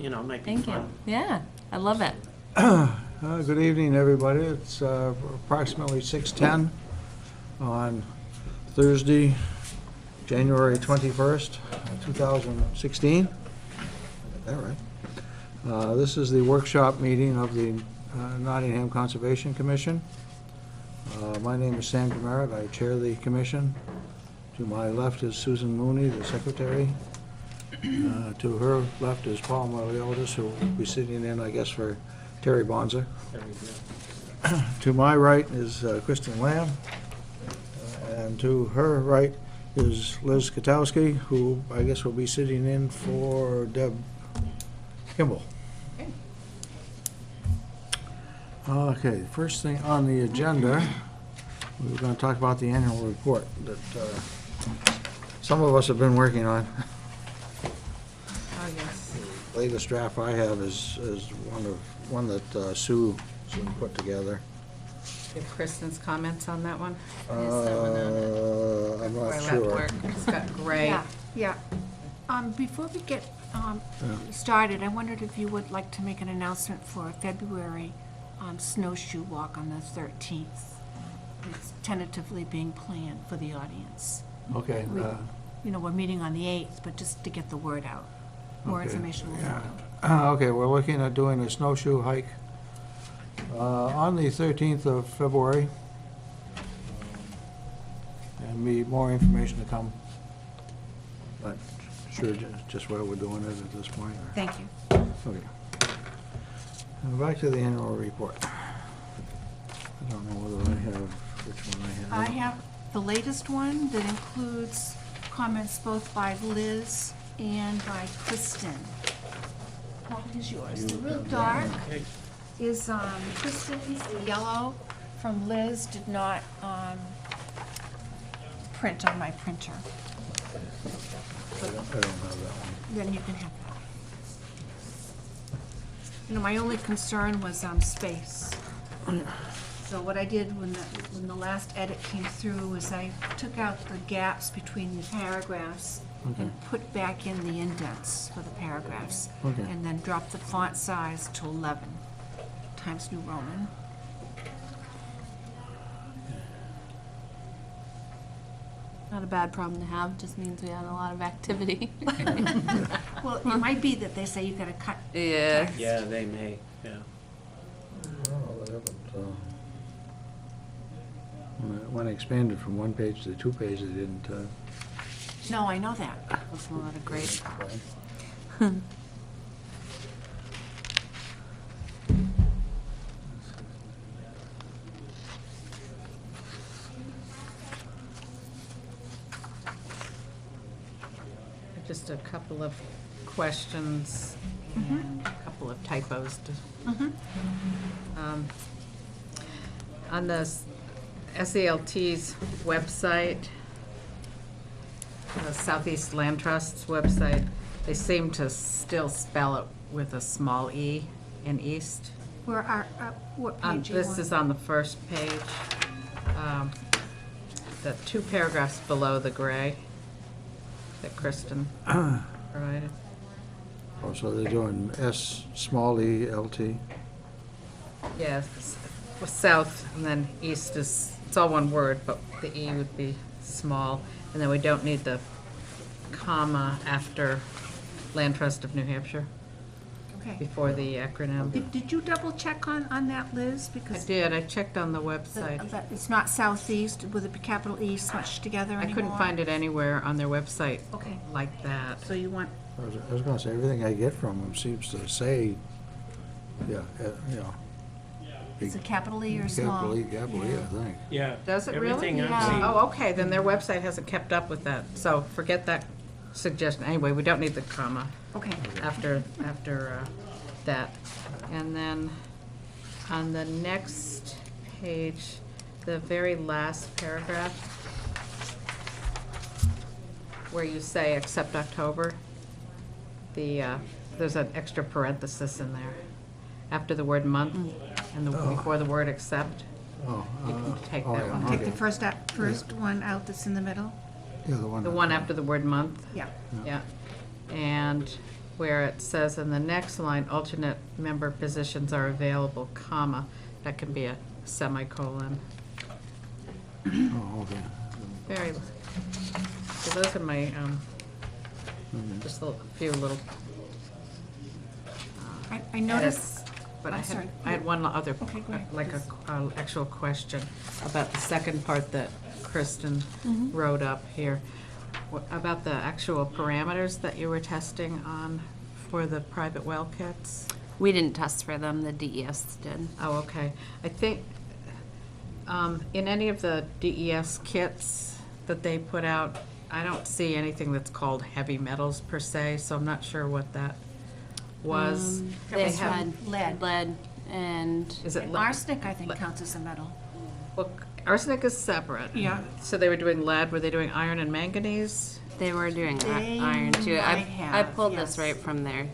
you know, might be Thank fun. you. Yeah, I love it. Good evening, everybody. It's approximately 6:10 on Thursday, January 21st, 2016. Got that right. This is the workshop meeting of the Nottingham Conservation Commission. My name is Sam Demerit. I chair the commission. To my left is Susan Mooney, the secretary. To her left is Paul Meliodas, who will be sitting in, I guess, for Terry Bonza. To my right is Kristen Lamb, and to her right is Liz Katowski, who I guess will be sitting in for Deb Kimball. Okay, first thing on the agenda, we're going to talk about the annual report that some of us have been working on. Oh, yes. Latest draft I have is one that Sue put together. Give Kristen's comments on that one? I'm not sure. It's got gray. Yeah. Before we get started, I wondered if you would like to make an announcement for February snowshoe walk on the 13th. It's tentatively being planned for the audience. Okay. We're meeting on the 8th, but just to get the word out. More Okay, information will yeah. follow. Okay, we're looking at doing a snowshoe hike on the 13th of February. And more information to come. But sure, just why we're doing it at this point. Thank you. Okay. Now back to the annual report. I don't know whether I have, which one I have. I have the latest one that includes comments both by Liz and by Kristen. What is yours? The real dark is Kristen's, the yellow from Liz did not print on my printer. I don't have that one. Then you can have that. My only concern was space. So what I did when the last edit came through was I took out the gaps between the paragraphs and put back in the indents for the paragraphs. Okay. And then dropped the font size to 11 Times New Roman. Not a bad problem to have, just means we had a lot of activity. Well, it might be that they say you gotta cut. Yeah. text. Yeah, they may, yeah. Well, they haven't, when I expanded from one page to 2 pages, they didn't. No, I know that. That's a lot of great. Just a couple of questions and a couple of typos. On the SALT's website, the Southeast Land Trust's website, they seem to still spell it with a small e in east. Where are, what page you This want? is on the first page. The 2 paragraphs below the gray that Kristen provided. Oh, so they're doing S small e L T. Yes, south and then east is, it's all one word, but the E would be small. And then we don't need the comma after Land Trust of New Hampshire Okay. before the acronym. Did you double check on that, Liz? I Because did, I checked on the website. that it's not southeast with a capital E smudged together I anymore? couldn't find it anywhere on their website Okay, like that. so you want, I was gonna say, everything I get from them seems to say, yeah, is it capital E or small? capital E, I think. Yeah. Does it really? Everything Yeah. I've seen. Oh, okay, then their website hasn't kept up with that, so forget that suggestion. Anyway, we don't need the comma Okay. after that. And then on the next page, the very last paragraph, where you say except October, there's an extra parenthesis in there after the word month and before the word except. Oh, You can take oh, that yeah, one. Take okay. the first one out that's in the middle? Yeah, The one after the word month, Yeah. yeah. And where it says in the next line, alternate member positions are available, comma, that can be a semicolon. Oh, okay. Very, so those are my, just a few little I noticed, edits. But I'm sorry. I had one other, Okay, go ahead, like a actual question about the second part that Kristen Mm-hmm. wrote up here. What about the actual parameters that you were testing on for the private well kits? We didn't test for them, the DES did. Oh, okay. I think in any of the DES kits that they put out, I don't see anything that's called heavy metals per se, so I'm not sure what that was. They was from had lead. lead and Is it and lead? arsenic, I think, counts as a metal. Well, arsenic is separate. Yeah. So they were doing lead, were they doing iron and manganese? they were doing They iron too. might I have, pulled yes. this right from their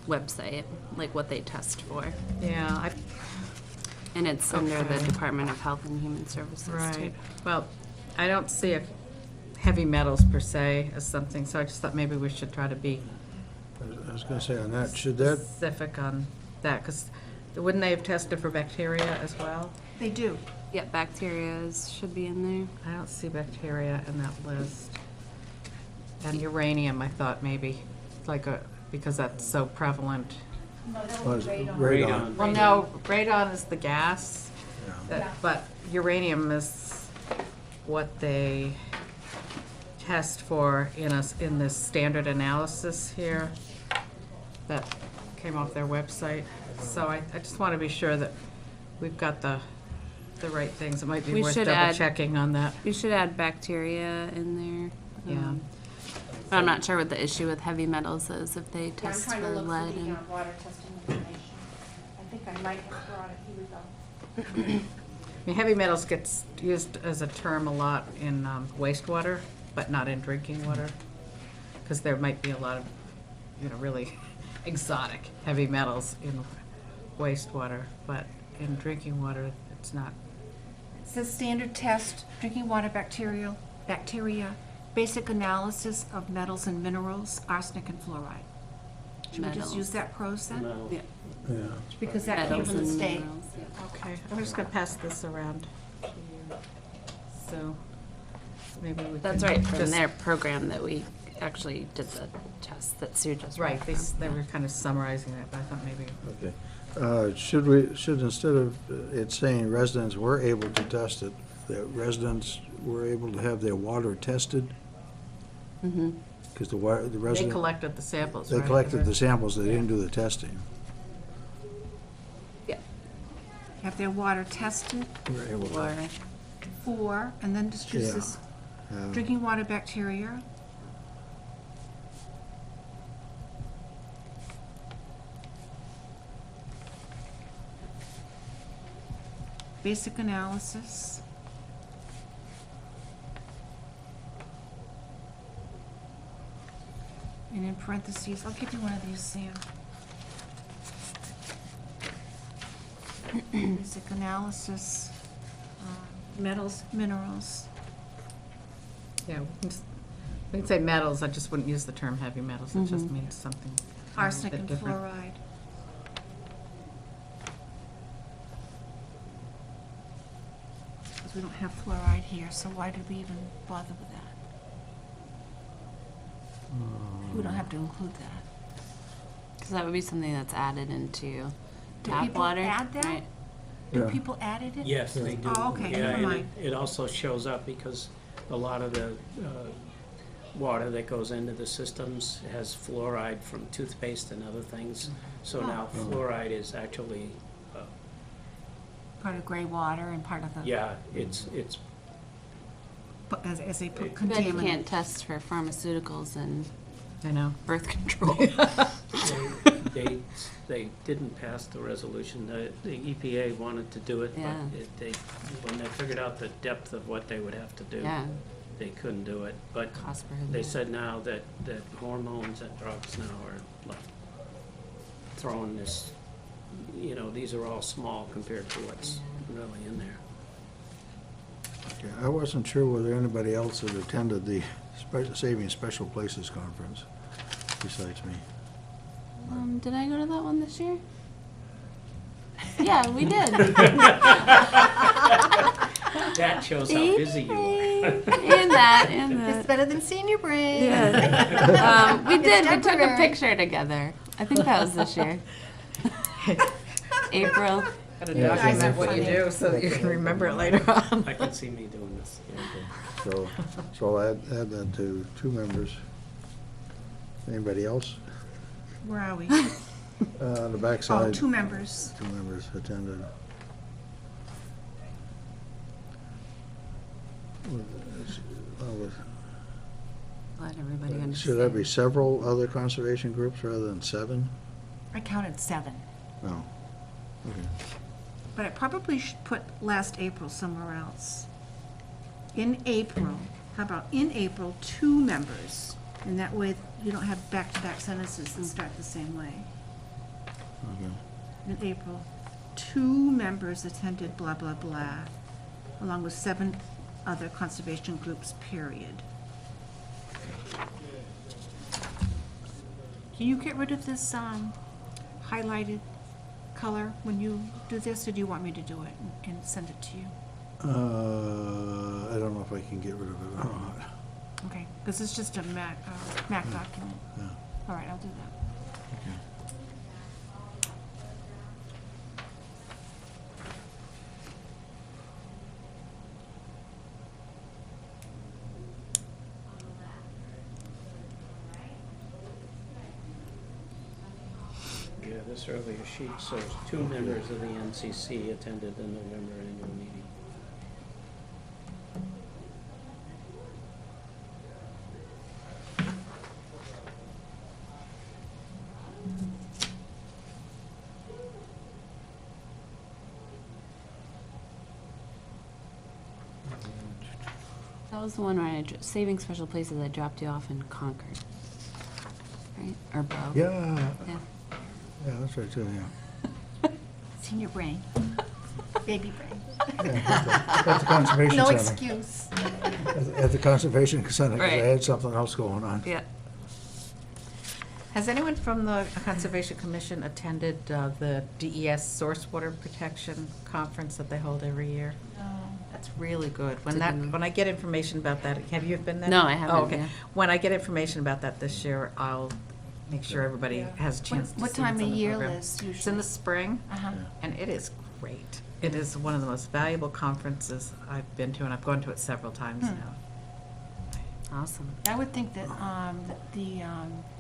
website, like what they test for. Yeah, And it's under the Okay. Department of Health and Human Services too. right. Well, I don't see a heavy metals per se as something, so I just thought maybe we should try to be I was gonna say on that, should that, specific on that, because wouldn't they have tested for bacteria as well? They do. Yep, bacteria should be in there. I don't see bacteria in that list. And uranium, I thought maybe, like because that's so prevalent. was radon? Well, no, radon is the gas, Yeah. but uranium is what they test for in this standard analysis here that came off their website. So I just want to be sure that we've got the right things. It might be We worth should double add- checking on that. You should add bacteria in there. Yeah. But I'm not sure what the issue with heavy metals is, if they test for lead and. water testing information. I think I might have brought it, here we go. I mean, heavy metals gets used as a term a lot in wastewater, but not in drinking water, because there might be a lot of, really exotic heavy metals in wastewater, but in drinking water, it's not. It says standard test, drinking water bacteria, basic analysis of metals and minerals, arsenic and fluoride. Should we just Metals. use that prose then? Yeah. Yeah. Because that came Metals from the and state. minerals, yeah. Okay, I'm just gonna pass this around to you. So, maybe we can. That's right, from just- their program that we actually did the test that Sue just read Right, from. they were kind of summarizing it, but I thought maybe. Okay. Should instead of it saying residents were able to test it, that residents were able to have their water tested? Mhm. Because the They resident, collected the samples, they right? collected the samples, they didn't do the testing. Yeah. Have their water tested Were able to. Or, for, and then just use Yeah. this have- drinking water bacteria. Basic analysis. And in parentheses, I'll give you one of these, Sam. Basic analysis, metals, minerals. Yeah, we can say metals, I just wouldn't use the term heavy metals, it just Mhm. means something a Arsenic bit and different. fluoride. Because we don't have fluoride here, so why did we even bother with that? We don't have to include that. because that would be something that's added into Do tap people water, add that? right? Do Yeah. people added it? Yes, they do. Oh, okay, Yeah, never and mind. it also shows up because a lot of the water that goes into the systems has fluoride from toothpaste and other things. So Oh. now fluoride is actually, Part of gray water and part of the, yeah, it's but as they put Too bad you contaminant. can't test for pharmaceuticals and I know. birth control. they didn't pass the resolution. The EPA wanted to do it, Yeah. but when they figured out the depth of what they would have to do, Yeah, they couldn't do it. But cost they prohibitive. said now that hormones and drugs now are like throwing this, these are all small compared to what's really in there. Okay, I wasn't sure whether anybody else had attended the Saving Special Places Conference besides me. Did I go to that one this year? Yeah, we did. That shows how busy you are. And that, and It's that. better than senior break. Yeah. We did. We took a temporary. picture together. I think that was this year. April. Gotta Yeah, document what you funny. do so that you can remember it later on. I can see me doing this. So I'll add that to 2 members. Anybody else? Where are we? On the backside. Oh, 2 members. 2 members attended. Let everybody understand. Should there be several other conservation groups rather than 7? I counted 7. No. Okay. But I probably should put last April somewhere else. In April, how about in April, 2 members? And that way you don't have back-to-back sentences that start the same way. Okay. In April, 2 members attended blah, blah, blah, along with 7 other conservation groups, period. Can you get rid of this highlighted color when you do this, or do you want me to do it and send it to you? I don't know if I can get rid of it or not. Okay, because it's just a Mac document. Yeah. All right, I'll do that. Okay. Yeah, this earlier sheet shows 2 members of the NCC attended the November annual meeting. That was the one where Saving Special Places, I dropped you off in Concord. Right? Or Bow. Yeah, Yeah. yeah, that's right too, yeah. Senior brain, baby brain. At the Conservation No Center. excuse. At the Conservation Center, because I Right. had something else going on. Yeah. Has anyone from the Conservation Commission attended the DES Source Water Protection Conference that they hold every year? That's really good. When I get information about that, have you been there? No, I haven't, Oh, okay. yeah. When I get information about that this year, I'll make sure everybody has a chance to see What what's time on of the year, program. Liz, It's in usually? the spring, Uh-huh. and it is great. It is one of the most valuable conferences I've been to, and I've gone to it several times now. Awesome. I would think that the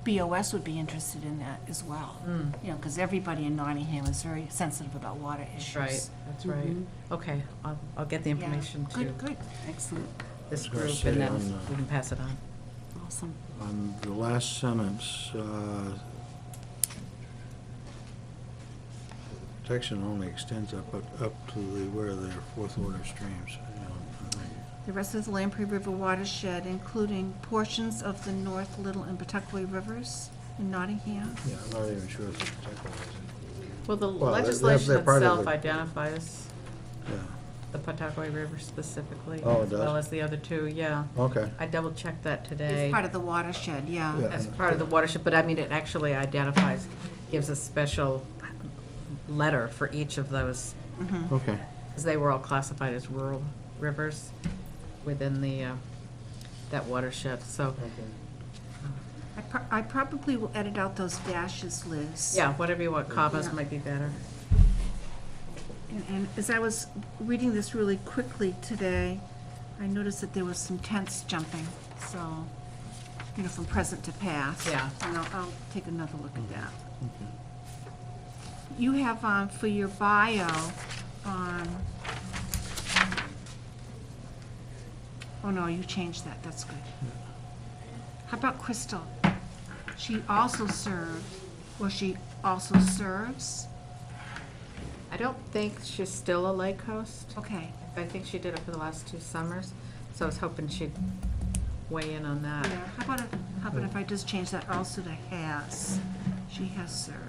BOS would be interested in that as well. You know, because everybody in Nottingham is very sensitive about water issues. Right, that's right. Okay, I'll get the Yeah. information to Good, good. Excellent. this I was gonna group, say and then on, we can pass it on. Awesome. On the last sentence, protection only extends up to where there are fourth order streams. You know, The rest of the Lamprey River watershed, including portions of the North Little and Pawtuckaway rivers in Nottingham. yeah, I'm not even sure if it's protected. Well, the Well, they're legislation part of itself the- identifies Yeah, the Pawtuckaway River specifically. Oh, it as does? well as the other 2, yeah. okay. I double-checked that today. It's part of the watershed, yeah. Yeah. As part of the watershed, but I mean, it actually identifies, gives a special letter for each of those, Okay. because they were all classified as rural rivers within the, that watershed, so, I probably will edit out those dashes, Liz. yeah, whatever you want, commas Yeah. might be better. And as I was reading this really quickly today, I noticed that there was some tense jumping, so, you know, from present to past. Yeah. And I'll take another look at that. You have, for your bio, oh no, you changed that, that's good. How about Crystal? She also served, or she also serves? I don't think she's still a lake host. Okay. I think she did it for the last 2 summers, so I was hoping she'd weigh in on that. Yeah, how about if I just change that also to has? She has served.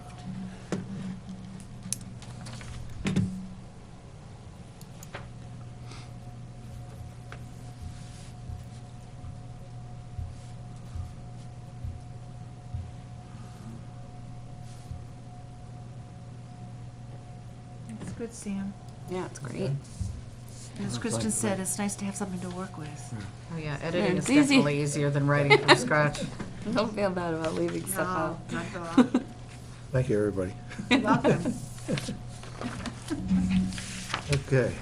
good, Sam. Yeah, it's great. And as Kristen said, it's nice to have something to work with. Oh, yeah, editing it's is easy. definitely easier than writing from scratch. Don't feel bad about leaving stuff No, out. not at all. Thank you, everybody. You're welcome. Okay,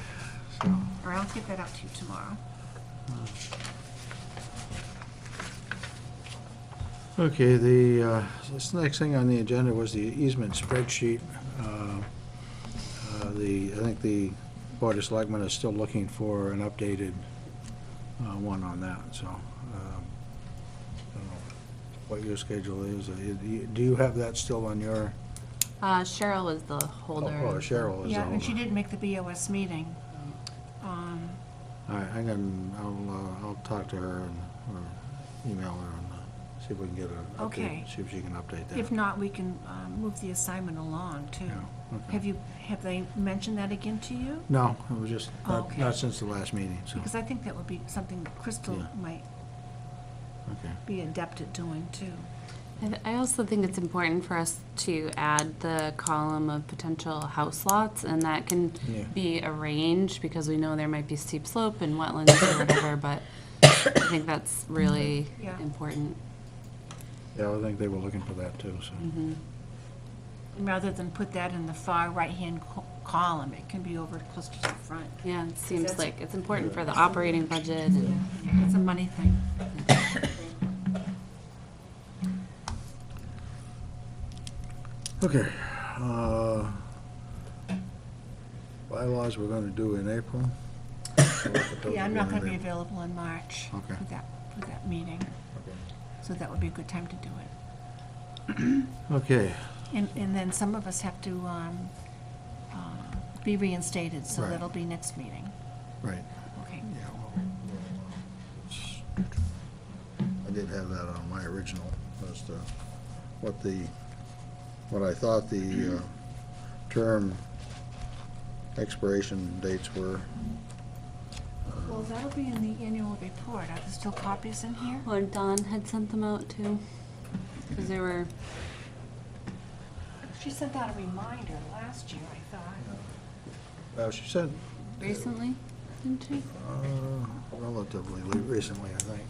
so, Or I'll get that out to you tomorrow. okay, this next thing on the agenda was the easement spreadsheet. I think the Board of Selectmen is still looking for an updated one on that, so, I don't know what your schedule is. Do you have that still on your? Cheryl is the holder. Oh, of the- Cheryl is the Yeah, and she holder. didn't make the BOS meeting. All right, I'll talk to her or email her and see if we can get an update. Okay. See if she can update that. If not, we can move the assignment along, too. Yeah, okay. Have they mentioned that again to you? No, it was just, Okay. not since the last meeting, so, Because I think that would be something that Crystal Yeah. might okay. be adept at doing, too. I also think it's important for us to add the column of potential house lots, and that can Yeah. be arranged, because we know there might be steep slope and wetlands or whatever, but I think that's really Yeah. important. Yeah, I think they were looking for that too, so. Rather than put that in the far right-hand column, it can be over close to the front. Yeah, it seems That's- like it's important for the operating budget and. It's a money thing. Okay. Bylaws we're gonna do in April. Yeah, I'm not gonna be available in March Okay. for that meeting, so that would be a good time to do it. Okay, And then some of us have to be reinstated, so Right. that'll be next meeting. right. Okay. Yeah, well, I did have that on my original, as to what I thought the term expiration dates were. Well, that'll be in the annual report. Are there still copies in here? Or Dawn had sent them out too, because there were, She sent out a reminder last year, I thought. Well, she said, recently, didn't she? relatively recently, I think.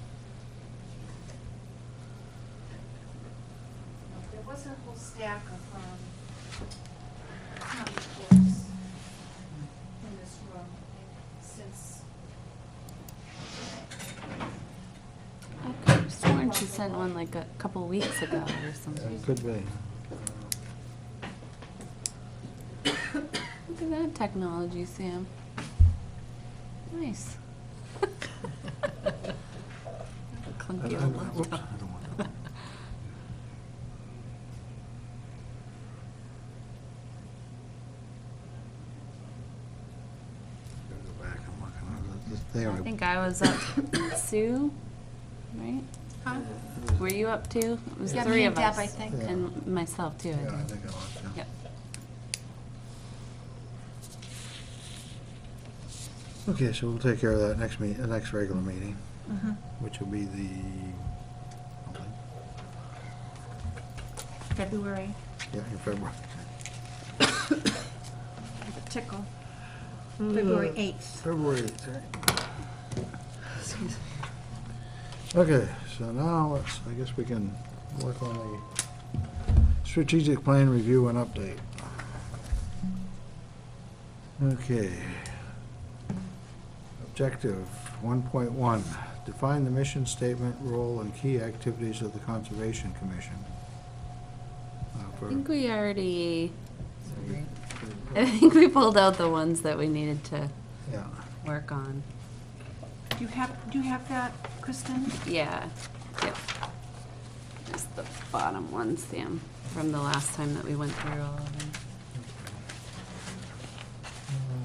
There was a whole stack of town reports in this room since. I could have sworn she sent one like a couple weeks ago or something. Could be. Look at that technology, Sam. Nice. Clunky old Whoops, I laptop. don't want that. Gotta go back and look at it. They I only- think I was up, Sue, right? Huh? Were you up too? It was Yeah, three me of and Deb, us. I think. Yeah. And myself too, I Yeah, I think. think I was, yeah. Yep. Okay, so we'll take care of that next the next regular meeting, Mhm. which will be the, February, yeah, in February. the tickle. February 8th. February 8th, right? Okay, so now I guess we can work on the strategic plan review and update. Okay. Objective 1.1, define the mission statement, role, and key activities of the Conservation Commission. I think we already, I think we pulled out the ones that we needed to Yeah, work on. Do you have that, Kristen? Yeah, yep. Just the bottom one, Sam, from the last time that we went through all of them.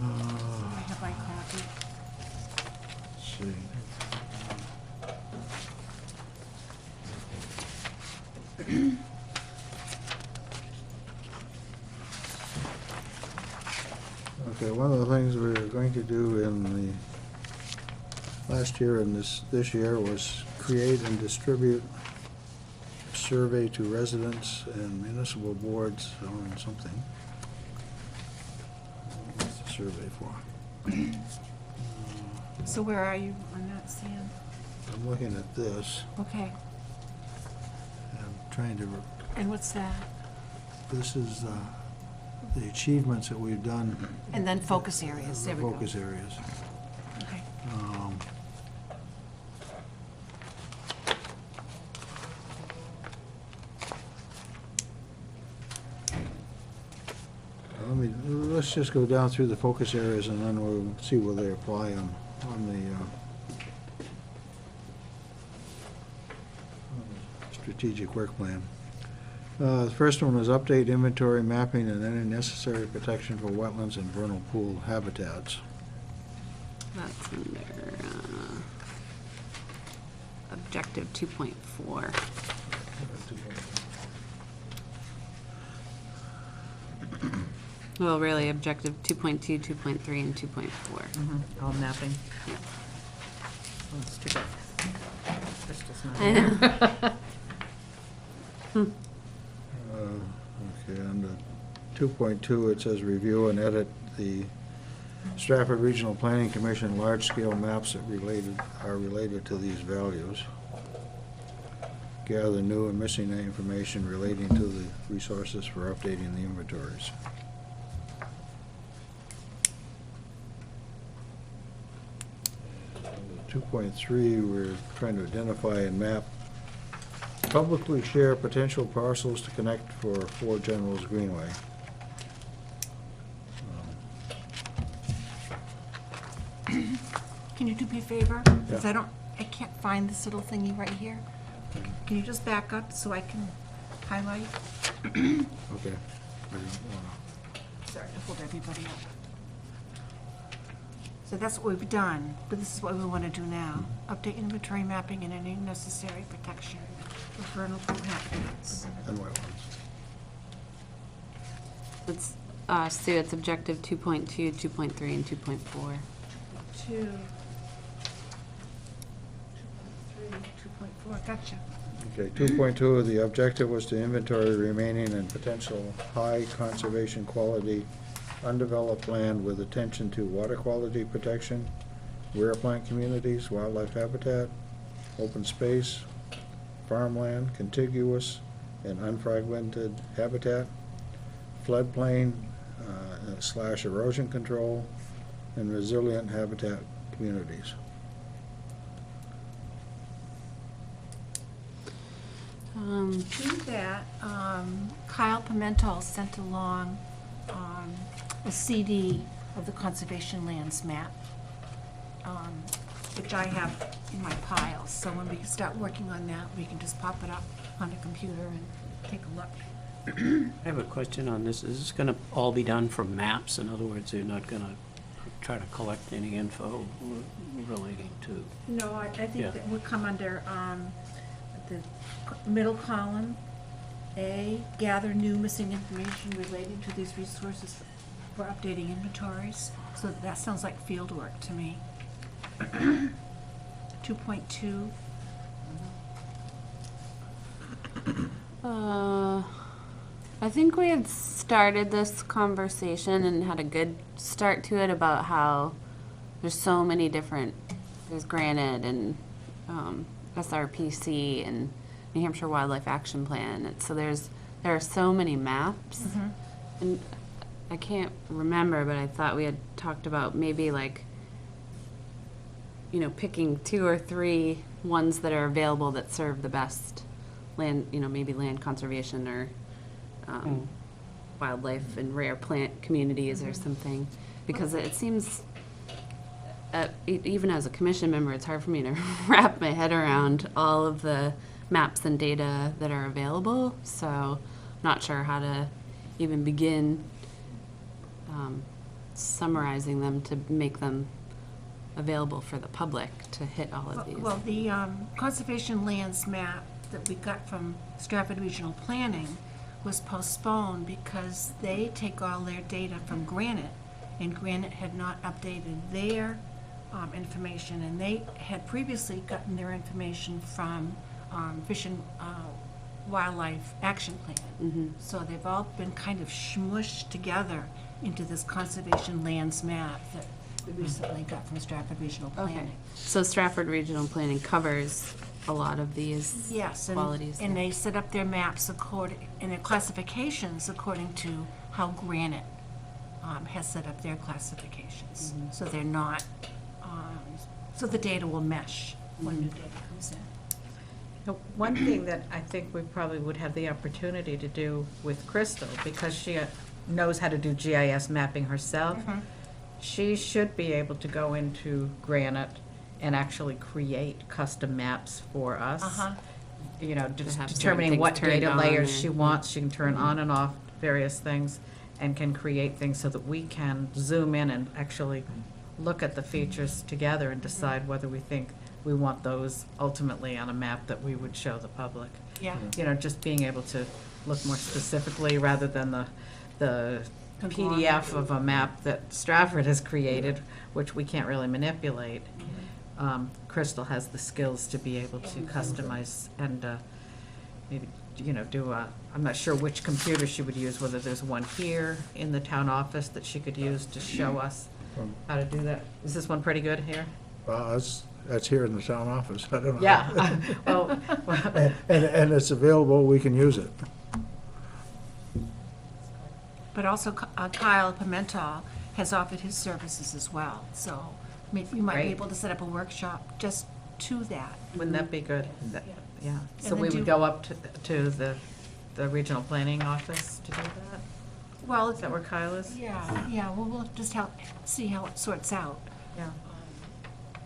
I have my copy. let's see. Okay, one of the things we were going to do in the last year and this year was create and distribute a survey to residents and municipal boards on something. survey for. So where are you on that, Sam? I'm looking at this, Okay, and I'm trying to, and what's that? this is the achievements that we've done. And then focus areas, there we go. Focus areas. Okay. Let's just go down through the focus areas and then we'll see where they apply on the strategic work plan. The first one is update inventory mapping and any necessary protection for wetlands and vernal pool habitats. That's under objective 2.4. Well, really, objective 2.2, 2.3, and 2.4. All mapping. Yeah. Oh, it's too bad. Krista's not I here. know. Okay, under 2.2, it says review and edit the Stratford Regional Planning Commission large-scale maps that are related to these values. Gather new and missing information relating to the resources for updating the inventories. Under 2.3, we're trying to identify and map publicly share potential parcels to connect for 4 Generals Greenway. Can you do me a favor? Because I can't find this little thingy right here. Can you just back up so I can highlight? Okay. Sorry to hold everybody up. So that's what we've done, but this is what we want to do now. Update inventory mapping and any necessary protection for vernal pool habitats. And wetlands. It's, Sue, it's objective 2.2, 2.3, and 2.4. 2.3, 2.4, gotcha. Okay, 2.2, the objective was to inventory remaining and potential high conservation quality undeveloped land with attention to water quality protection, rare plant communities, wildlife habitat, open space, farmland, contiguous and unfragmented habitat, floodplain / erosion control, and resilient habitat communities. To that, Kyle Pimentel sent along a CD of the conservation lands map, which I have in my pile. So when we start working on that, we can just pop it up on a computer and take a look. I have a question on this. Is this gonna all be done from maps? In other words, you're not gonna try to collect any info relating to? No, I think Yeah. that would come under the middle column, A, gather new missing information relating to these resources for updating inventories. So that sounds like field work to me. 2.2, I think we had started this conversation and had a good start to it about how there's so many different, there's granite and SRPC and New Hampshire Wildlife Action Plan. And so there are so many maps. And I can't remember, but I thought we had talked about maybe like, picking 2 or 3 ones that are available that serve the best land, maybe land conservation or wildlife and rare plant communities or something. Because it seems, even as a commission member, it's hard for me to wrap my head around all of the maps and data that are available. So not sure how to even begin summarizing them to make them available for the public to hit all of these. well, the conservation lands map that we got from Stratford Regional Planning was postponed because they take all their data from Granite, and Granite had not updated their information, and they had previously gotten their information from Fish and Wildlife Action Plan. Mm-hmm. So they've all been kind of smushed together into this conservation lands map that we recently got from Stratford Regional Okay. Planning. So Stratford Regional Planning covers a lot of these Yes, qualities. and they set up their maps according, and their classifications according to how Granite has set up their classifications. So they're not, so the data will mesh when new data comes in. Now, one thing that I think we probably would have the opportunity to do with Crystal, because she knows how to do GIS mapping herself, she should be able to go into Granite and actually create custom maps for us. You know, To have certain determining things what turned data on layers or- she wants. She can turn on and off various things and can create things so that we can zoom in and actually look at the features together and decide whether we think we want those ultimately on a map that we would show the public. Yeah. You know, just being able to look more specifically rather than the PDF of a map that Stratford has created, which we can't really manipulate. Crystal has the skills to be able to customize and maybe, you know, do a, I'm not sure which computer she would use, whether there's one here in the town office that she could use to show us how to do that. Is this one pretty good here? Well, that's here in the town office. I don't know. Yeah. Well, And it's available, we can use it. But also Kyle Pimental has offered his services as well, so we might be Great. able to set up a workshop just to that. wouldn't that be good? That- Yeah. So then we do- would go up to the regional planning office to do that? Well, Is that where Kyle is? yeah, well, we'll just see how it sorts out. Yeah.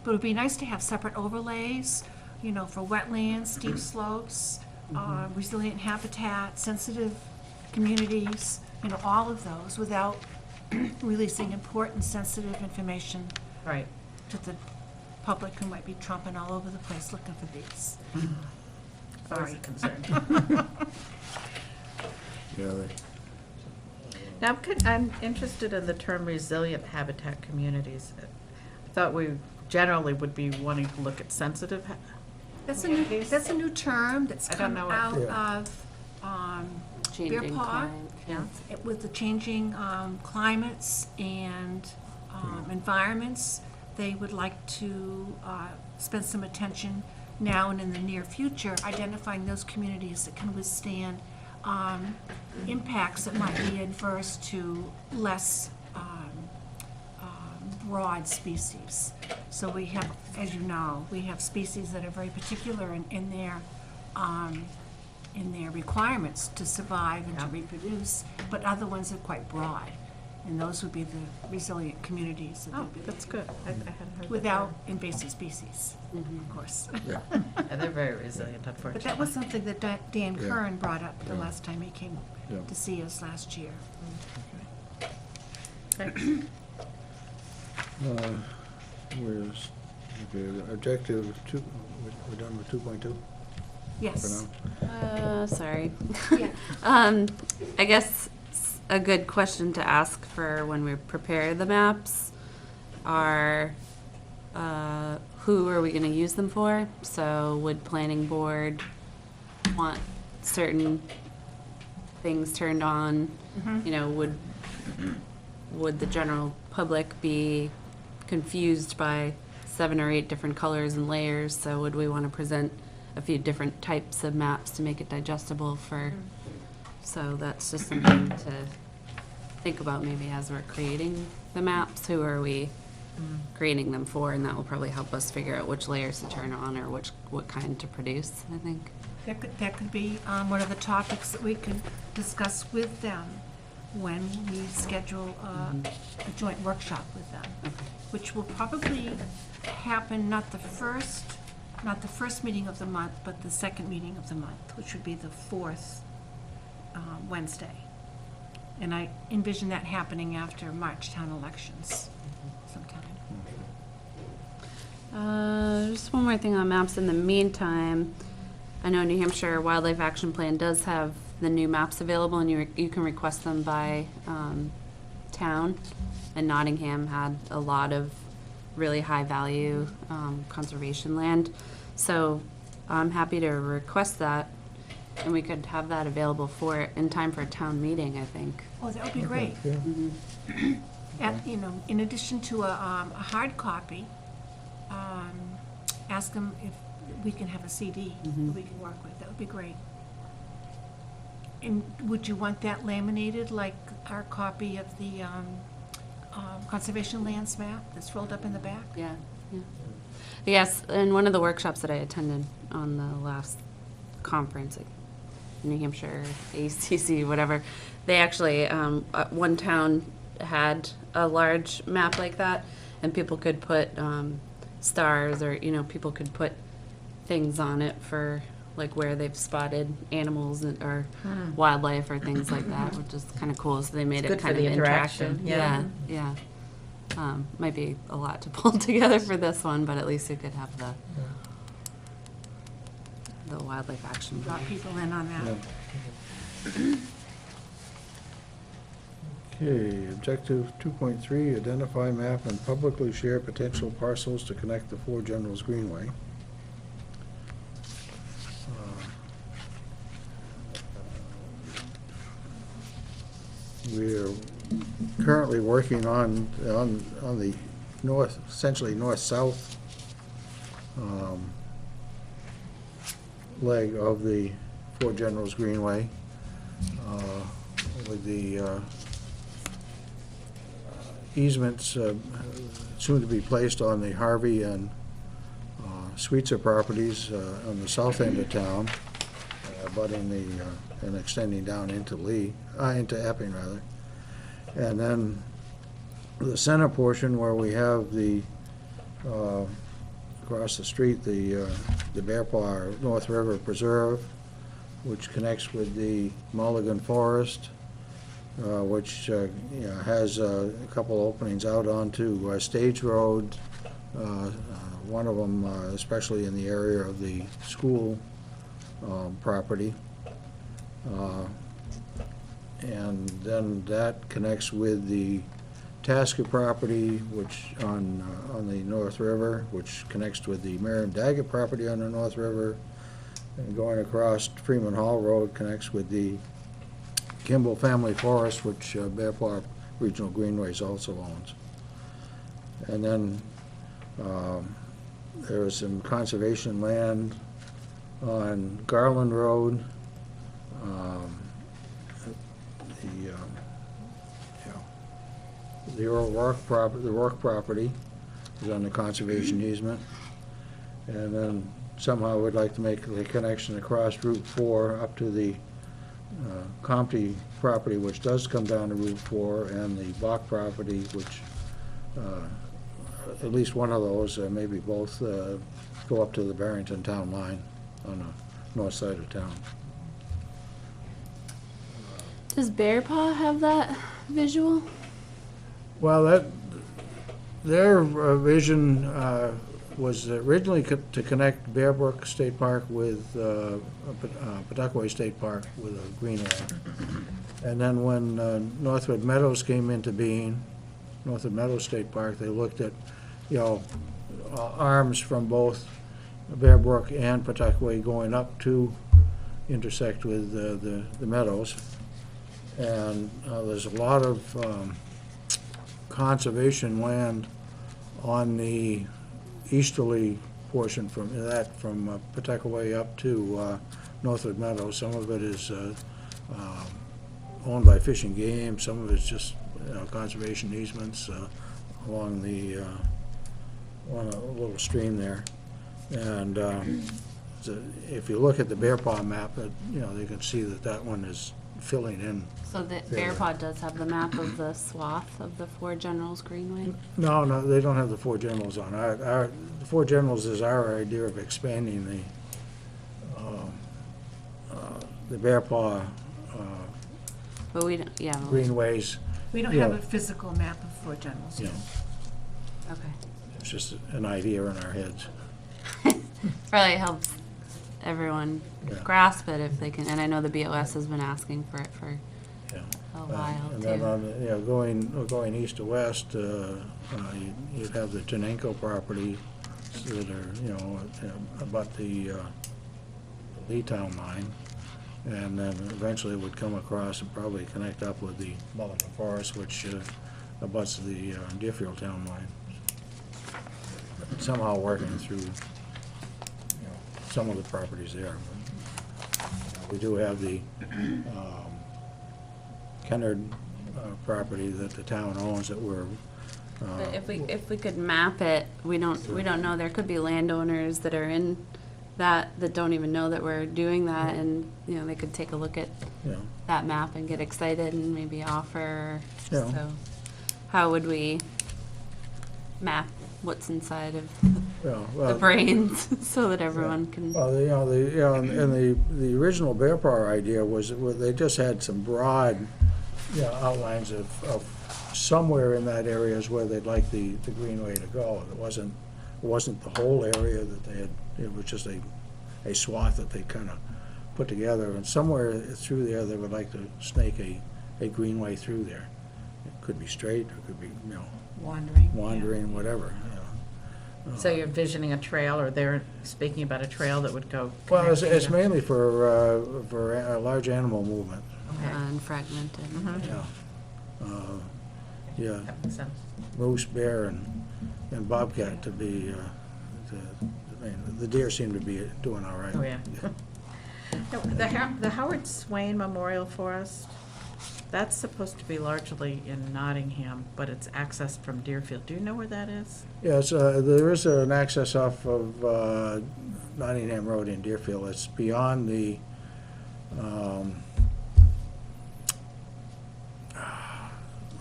But it'd be nice to have separate overlays, you know, for wetlands, steep slopes, resilient habitat, sensitive communities, you know, all of those without releasing important sensitive information Right. to the public who might be tromping all over the place looking for these. Always a concern. Yeah, Now, I'm interested in the term resilient habitat communities. I thought we generally would be wanting to look at sensitive. That's a new term that's I come don't know what- out Yeah. of, Changing Paw. climate. Yeah. with the changing climates and environments. They would like to spend some attention now and in the near future identifying those communities that can withstand impacts that might be adverse to less broad species. So we have, as you know, we have species that are very particular in their requirements to survive and to Yeah. reproduce, but other ones are quite broad. And those would be the resilient communities that Oh, would be that's good. I hadn't heard that. without invasive species, of course. Yeah, they're very resilient, But unfortunately. that was something that Dan Yeah. Kern brought up the Yeah. last time he came Yeah. to see us last year. Thanks. Where's, okay, objective two, we're done with 2.2 for Yes. now? Sorry. Yeah. I guess a good question to ask for when we prepare the maps are, who are we gonna use them for? So would planning board want certain things turned on? You know, would the general public be confused by 7 or 8 different colors and layers? So would we wanna present a few different types of maps to make it digestible for, so that's just something to think about maybe as we're creating the maps. Who are we creating them for? And that will probably help us figure out which layers to turn on or what kind to produce, I think. That could be one of the topics that we could discuss with them when we schedule a joint workshop with them, which will probably happen not the first meeting of the month, but the second meeting of the month, which would be the 4th Wednesday. And I envision that happening after March town elections sometime. Just one more thing on maps in the meantime. I know New Hampshire Wildlife Action Plan does have the new maps available, and you can request them by town. And Nottingham had a lot of really high value conservation land. So I'm happy to request that And we could have that available in time for a town meeting, I think. Oh, that would be great. Yeah. You know, in addition to a hard copy, ask them if we can have a CD that we can work with. That would be great. And would you want that laminated like our copy of the conservation lands map that's rolled up in the back? Yeah, yeah. Yes, in one of the workshops that I attended on the last conference, like New Hampshire, ACC, whatever, they actually, one town had a large map like that, and people could put stars, or, you know, people could put things on it for, like, where they've spotted animals or wildlife or things like that, which is kind of cool. So they made It's it good kind for of the interaction, interactive. yeah. Yeah, yeah. Might be a lot to pull together for this one, but at least you could have the wildlife action. Draw people in on that. Yeah. Okay, objective 2.3, identify, map, and publicly share potential parcels to connect the Four Generals Greenway. We're currently working on the north, essentially north-south leg of the Four Generals Greenway, with the easements soon to be placed on the Harvey and Sweetser properties on the south end of town, abutting and extending down into into Epping rather. And then the center portion where we have the across the street, the Bear Paw North River Preserve, which connects with the Mulligan Forest, which has a couple openings out onto Stage Road, one of them especially in the area of the school property. And then that connects with the Tasker property, which on the North River, which connects with the Miriam Daggett property on the North River, and going across Freeman Hall Road connects with the Kimball Family Forest, which Bear Paw Regional Greenways also owns. And then there is some conservation land on Garland Road. The Rourke property is on the conservation easement. And then somehow we'd like to make the connection across Route 4 up to the Compty property, which does come down to Route 4, and the Bach property, which at least one of those, maybe both, go up to the Barrington town line on the north side of town. Does Bear Paw have that visual? Well, their vision was originally to connect Bear Brook State Park with Pawtuckaway State Park with a greenway. And then when Northwood Meadows came into being, Northwood Meadows State Park, they looked at, arms from both Bear Brook and Pawtuckaway going up to intersect with the meadows. And there's a lot of conservation land on the easterly portion from Pawtuckaway up to Northwood Meadows. Some of it is owned by Fish and Game. Some of it's just conservation easements along the on a little stream there. And if you look at the Bear Paw map, you can see that one is filling in. So the Bear Paw does have the map of the swath of the Four Generals Greenway? No, they don't have the Four Generals on. The Four Generals is our idea of expanding the Bear Paw But we don't, yeah. greenways. We don't have a physical map of Four Generals. Yeah. Okay. It's just an idea in our heads. Probably helps everyone Yeah. grasp it if they can, and I know the BOS has been asking for it for Yeah. a while And too. then on going east to west, you'd have the Tenenco property that are about the Lee Town line, and then eventually would come across and probably connect up with the Mulligan Forest, which abuts the Deerfield town line. Somehow working through, some of the properties there. We do have the Kennard property that the town owns that we're. But if we could map it, we don't know, there could be landowners that are in that don't even know that we're doing that, and, they could take a look at that map and get excited and maybe offer, Yeah. so how would we map what's inside of the brains so that everyone can? Well, the original Bear Paw idea was they just had some broad, outlines of somewhere in that area is where they'd like the greenway to go. It wasn't the whole area that they had. It was just a swath that they kind of put together, and somewhere through there they would like to snake a greenway through there. It could be straight, or it could be wandering, whatever. So you're envisioning a trail, or they're speaking about a trail that would go? Well, it's connecting to- mainly for a large animal movement. Okay. And fragmented. Yeah, That makes sense. moose, bear, and bobcat to be. The deer seem to be doing all right. Oh, yeah. No, the Howard Swain Memorial Forest, that's supposed to be largely in Nottingham, but it's accessed from Deerfield. Do you know where that is? Yes, there is an access off of Nottingham Road in Deerfield. It's beyond the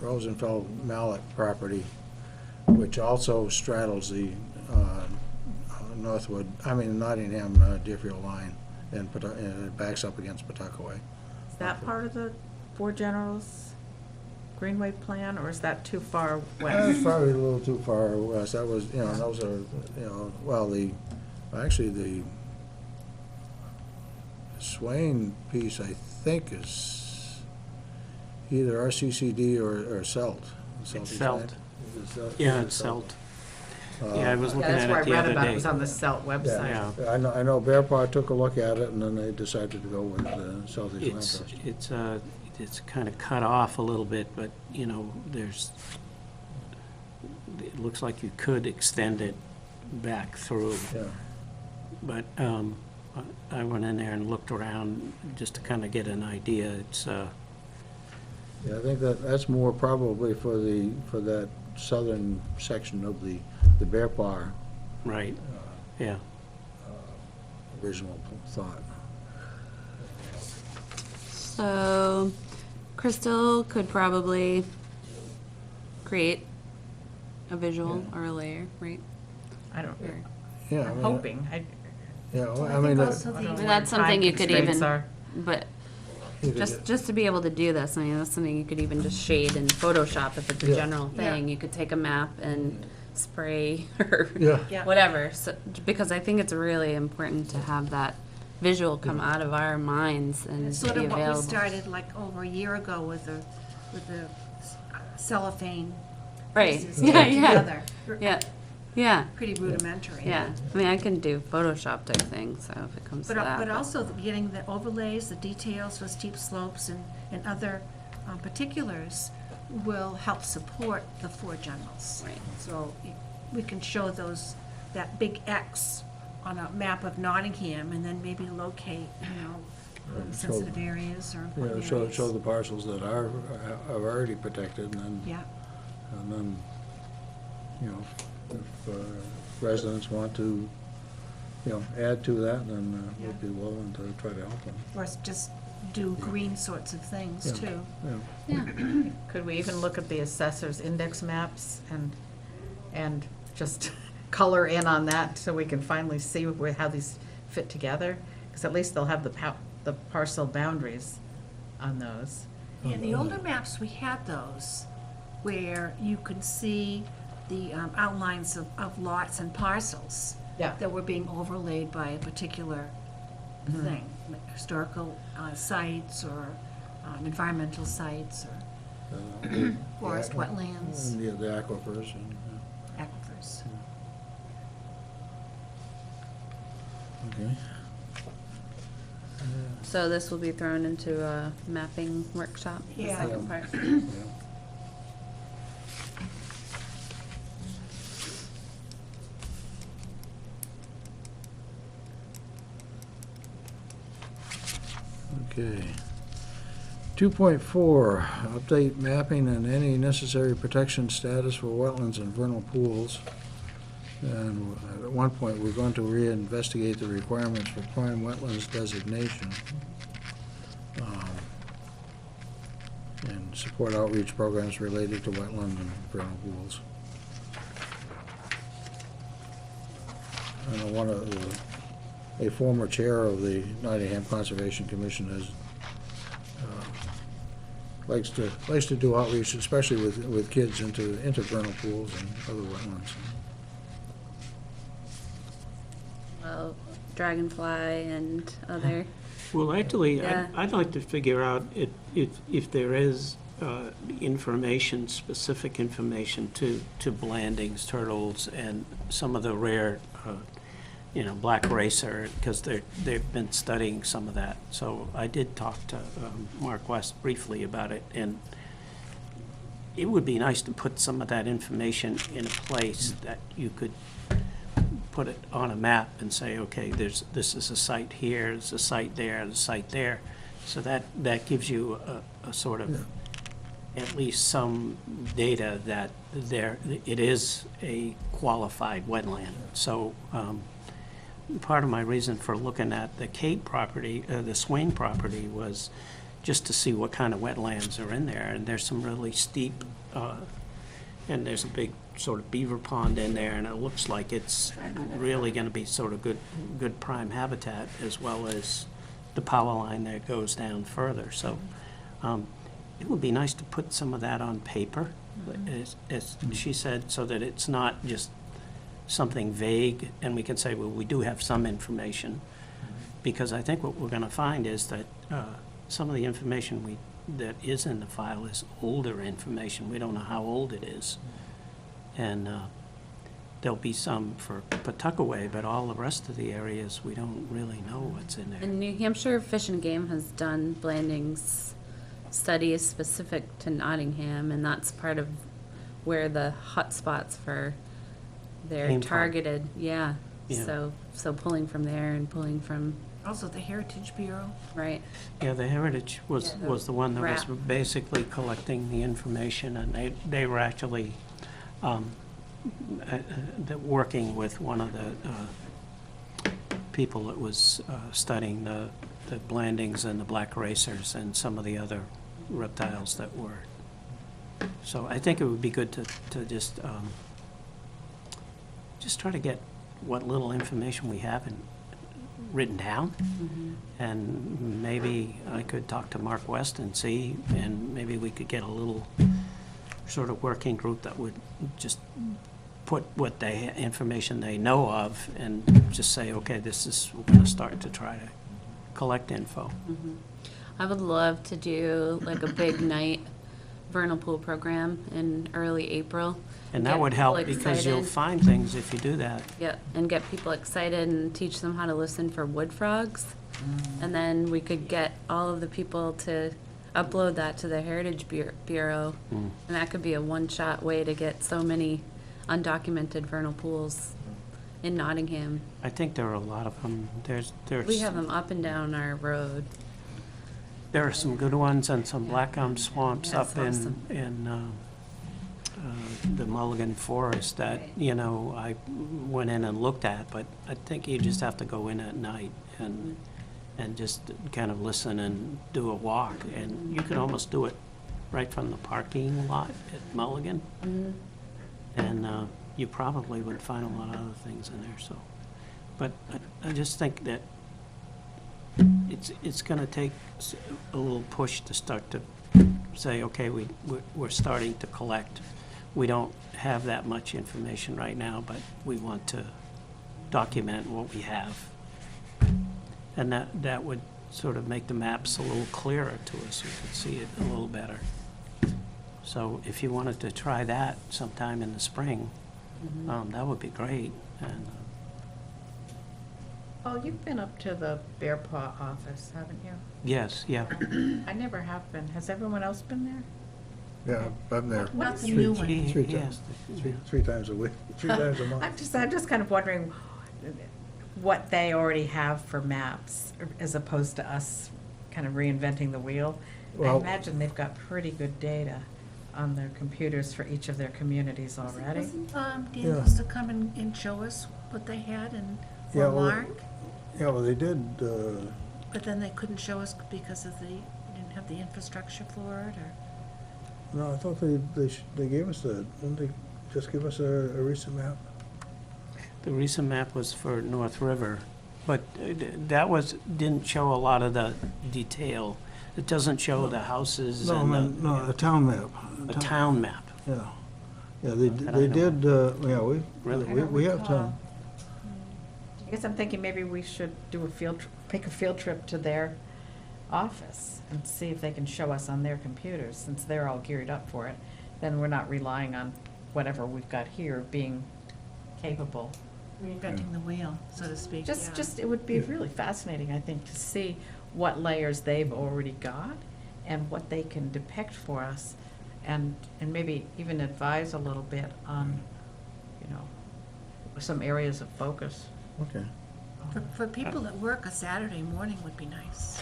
Rosenfeld Mallet property, which also straddles the Nottingham Deerfield line, and it backs up against Pawtuckaway. Is that part of the Four Generals Greenway plan, or is that too far That's west? probably a little too far west. That was, those are, well, the Swain piece, I think, is either RCCD or CELT. It's CELT. Is Yeah, it's CELT. Yeah, I was Yeah, looking that's at where I it the read other about it. It day. was on the CELT website. Yeah. I know Bear Paw took a look at it, and then they decided to go with Southeast Land It's, Trust. it's kind of cut off a little bit, but, there's, it looks like you could extend it back through. Yeah. But I went in there and looked around just to kind of get an idea. It's, Yeah, I think that's more probably for that southern section of the Bear Paw right, yeah. original thought. So, Crystal could probably create a visual or a layer, right? I don't, Or- Yeah, I I'm mean, hoping. Yeah, Well, I mean, also I don't know But what that's time something you could constraints even- are. But you could just to be able to do this, that's something you could even just shade in Photoshop if it's a Yeah. general thing. You could take a map and spray or Yeah. whatever. So, because I think it's really important to have that visual come out of our minds and It's sort be of what we available. started like over a year ago with the cellophane Right, pieces yeah, put yeah, together. yeah, Pretty rudimentary. yeah. I mean, I can do Photoshop type thing, so if it comes to that. But also getting the overlays, the details for steep slopes and other particulars will help support the four generals. Right. So we can show that big X on a map of Nottingham and then maybe locate, sensitive areas or Yeah, important show areas. the parcels that are already protected, and Yeah, then, if residents want to, add to that, then we'd be willing to try to help them. or just do green sorts of things Yeah. too. Yeah. Could we even look at the assessor's index maps and just color in on that so we can finally see how these fit together? Because at least they'll have the parcel boundaries on those. Yeah, the older maps, we had those where you could see the outlines of lots and parcels Yeah. that were being overlaid by a particular thing, like historical sites or environmental sites or forest, wetlands, And the aquifers, and, aquifers. okay. So this will be thrown into a mapping workshop, the Yeah. second part. Okay. 2.4, update mapping and any necessary protection status for wetlands and vernal pools. And at one point, we're going to reinvestigate the requirements for prime wetlands designation. And support outreach programs related to wetland and vernal pools. I know one of a former chair of the Nottingham Conservation Commission has likes to do outreach, especially with kids into vernal pools and other wetlands. Well, dragonfly and other, Well, actually, Yeah. I'd like to figure out if there is information, specific information to blandings, turtles, and some of the rare, black racer, because they've been studying some of that. So I did talk to Mark West briefly about it, and it would be nice to put some of that information in a place that you could put it on a map and say, okay, this is a site here, there's a site there, there's a site there. So that gives you a sort of, at least some data that it is a qualified wetland. So part of my reason for looking at the Cape property, the Swain property, was just to see what kind of wetlands are in there. And there's some really steep, and there's a big sort of beaver pond in there, and it looks like it's really going to be sort of good prime habitat, as well as the power line that goes down further. So it would be nice to put some of that on paper, as she said, so that it's not just something vague, and we can say, well, we do have some information. Because I think what we're going to find is that some of the information that is in the file is older information. We don't know how old it is. And there'll be some for Pawtuckaway, but all the rest of the areas, we don't really know what's in there. and New Hampshire Fish and Game has done blandings studies specific to Nottingham, and that's part of where the hotspots for their Came from. targeted, yeah. Yeah. So pulling from there and pulling from, Also the Heritage Bureau. right, Yeah, the Heritage was the one that was Wrap. basically collecting the information, and they were actually working with one of the people that was studying the blandings and the black racers and some of the other reptiles that were. So I think it would be good to just try to get what little information we have written down. And maybe I could talk to Mark West and see, and maybe we could get a little sort of working group that would just put what information they know of, and just say, okay, we're gonna start to try to collect info. I would love to do like a big night vernal pool program in early April. And that get would help, people because you'll excited. find things if you do that. Yep, and get people excited and teach them how to listen for wood frogs. And then we could get all of the people to upload that to the Heritage Bureau. And that could be a one-shot way to get so many undocumented vernal pools in Nottingham. I think there are a lot of them. We have them up and down our road. There are some good ones and some black gum swamps That's up in awesome. the Mulligan Forest that, I went in and looked at, but I think you just have to go in at night and just kind of listen and do a walk. And you can almost do it right from the parking lot at Mulligan. And you probably would find a lot of other things in there, so. But I just think that it's gonna take a little push to start to say, okay, we're starting to collect. We don't have that much information right now, but we want to document what we have. And that would sort of make the maps a little clearer to us. We could see it a little better. So if you wanted to try that sometime in the spring, that would be great. And Oh, you've been up to the Bear Paw office, haven't you? Yes, yeah. I never have been. Has everyone else been there? Yeah, I'm there Not the three- new one. three Yes. times, three times a week, 3 times a month. I'm just kind of wondering what they already have for maps, as opposed to us kind of reinventing the wheel. I Well- imagine they've got pretty good data on their computers for each of their communities already. Wasn't, Dan Yeah. supposed to come and show us what they had and, Yeah, or well, Mark? Yeah, well, they did, But then they couldn't show us because of the, didn't have the infrastructure for it, or? no, I thought they gave us didn't they just give us a recent map? The recent map was for North River, but that didn't show a lot of the detail. It doesn't show the houses No, I and mean, no, a town map. a town map. Yeah, yeah, they That I they know did, yeah, Really? we have town. I guess I'm thinking maybe we should do take a field trip to their office and see if they can show us on their computers, since they're all geared up for it. Then we're not relying on whatever we've got here being capable. Reinventing the wheel, so to speak, yeah. Just, it would be really fascinating, I think, to see what layers they've already got and what they can depict for us, and maybe even advise a little bit on, some areas of focus. Okay. For people that work, a Saturday morning would be nice.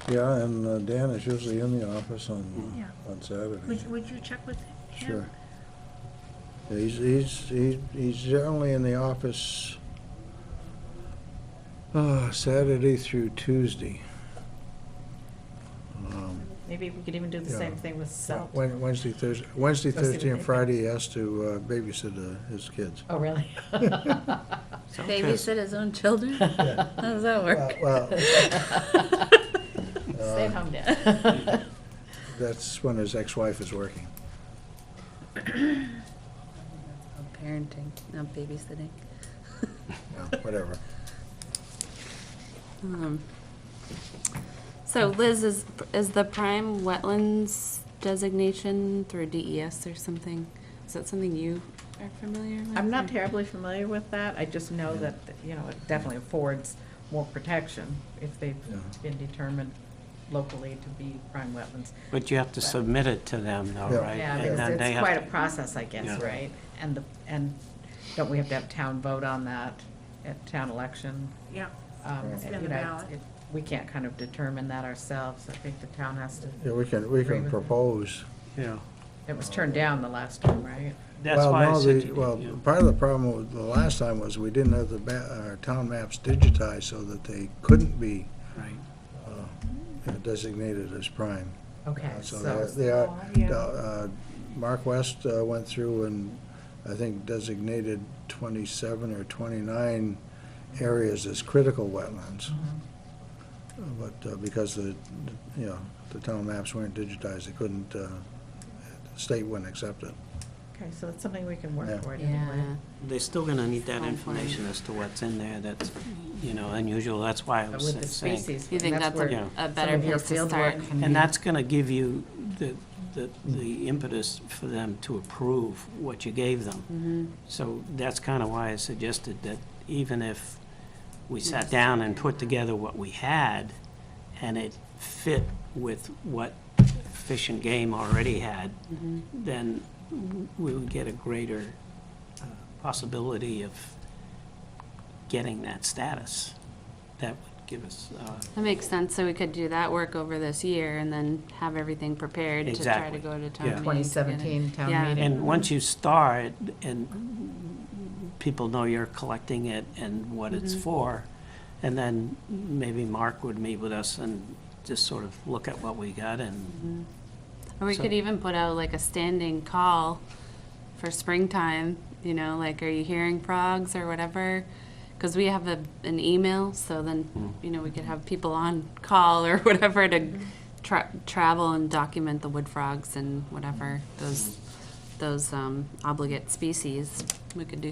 Yeah, and Dan is usually in the office on Yeah. Saturday. Would you check with him? Sure. Yeah, he's generally in the office Saturday through Tuesday. Maybe we could even do the Yeah. same thing with South. Wednesday, Thursday, Let's see Thursday, and what they Friday he has to babysit his kids. Oh, really? So, Babysit his own children? How does that work? Well, Stay at home, Dad. that's when his ex-wife is working. Parenting, not babysitting. Yeah, whatever. So Liz, is the prime wetlands designation through DES or something? Is that something you are familiar with? I'm not or- terribly familiar with that. I just know that, it definitely affords more protection if they've Yeah. been determined locally to be prime wetlands. But you have to submit it to them though, Yeah. right? Yeah, And because then they it's have quite to- a process, I guess, Yeah. right? And don't we have to have town vote on that at town election? Yeah. It's been the ballot. We can't kind of determine that ourselves. I think the town has to. Yeah, we Agree can with it. propose. Yeah. It was turned down the last time, right? That's Well, why I no, said, well, yeah. part of the problem with the last time was we didn't have our town maps digitized so that they couldn't be Right. designated as prime. Okay, So so. they are, Yeah. Mark West went through and I think designated 27 or 29 areas as critical wetlands. But because the town maps weren't digitized, they couldn't, the state wouldn't accept it. Okay, so it's something we can Yeah. work for Yeah. anyway. They're still gonna need that Fine, fine. information as to what's in there that's, unusual. That's why I But was with the saying. species. You think and that's where Yeah. a some better of your place to field start? work can be. And that's gonna give you the impetus for them to approve what you gave them. Mm-hmm. So that's kind of why I suggested that even if we sat down and put together what we had, and it fit with what Fish and Game already had, Mm-hmm. then we would get a greater possibility of getting that status. That would give us, That makes sense, so we could do that work over this year and then have everything prepared to try to Exactly. go to town Yeah. meeting. to get it. 2017 town Yeah. meeting. and once you start and people know you're collecting it and what it's Mhm. for, and then maybe Mark would meet with us and just sort of look at what we got and, Or we So- could even put out like a standing call for springtime, like, are you hearing frogs or whatever? Because we have an email, so then, we could have people on call or whatever to travel and document the wood frogs and whatever, those obligate species. We could do,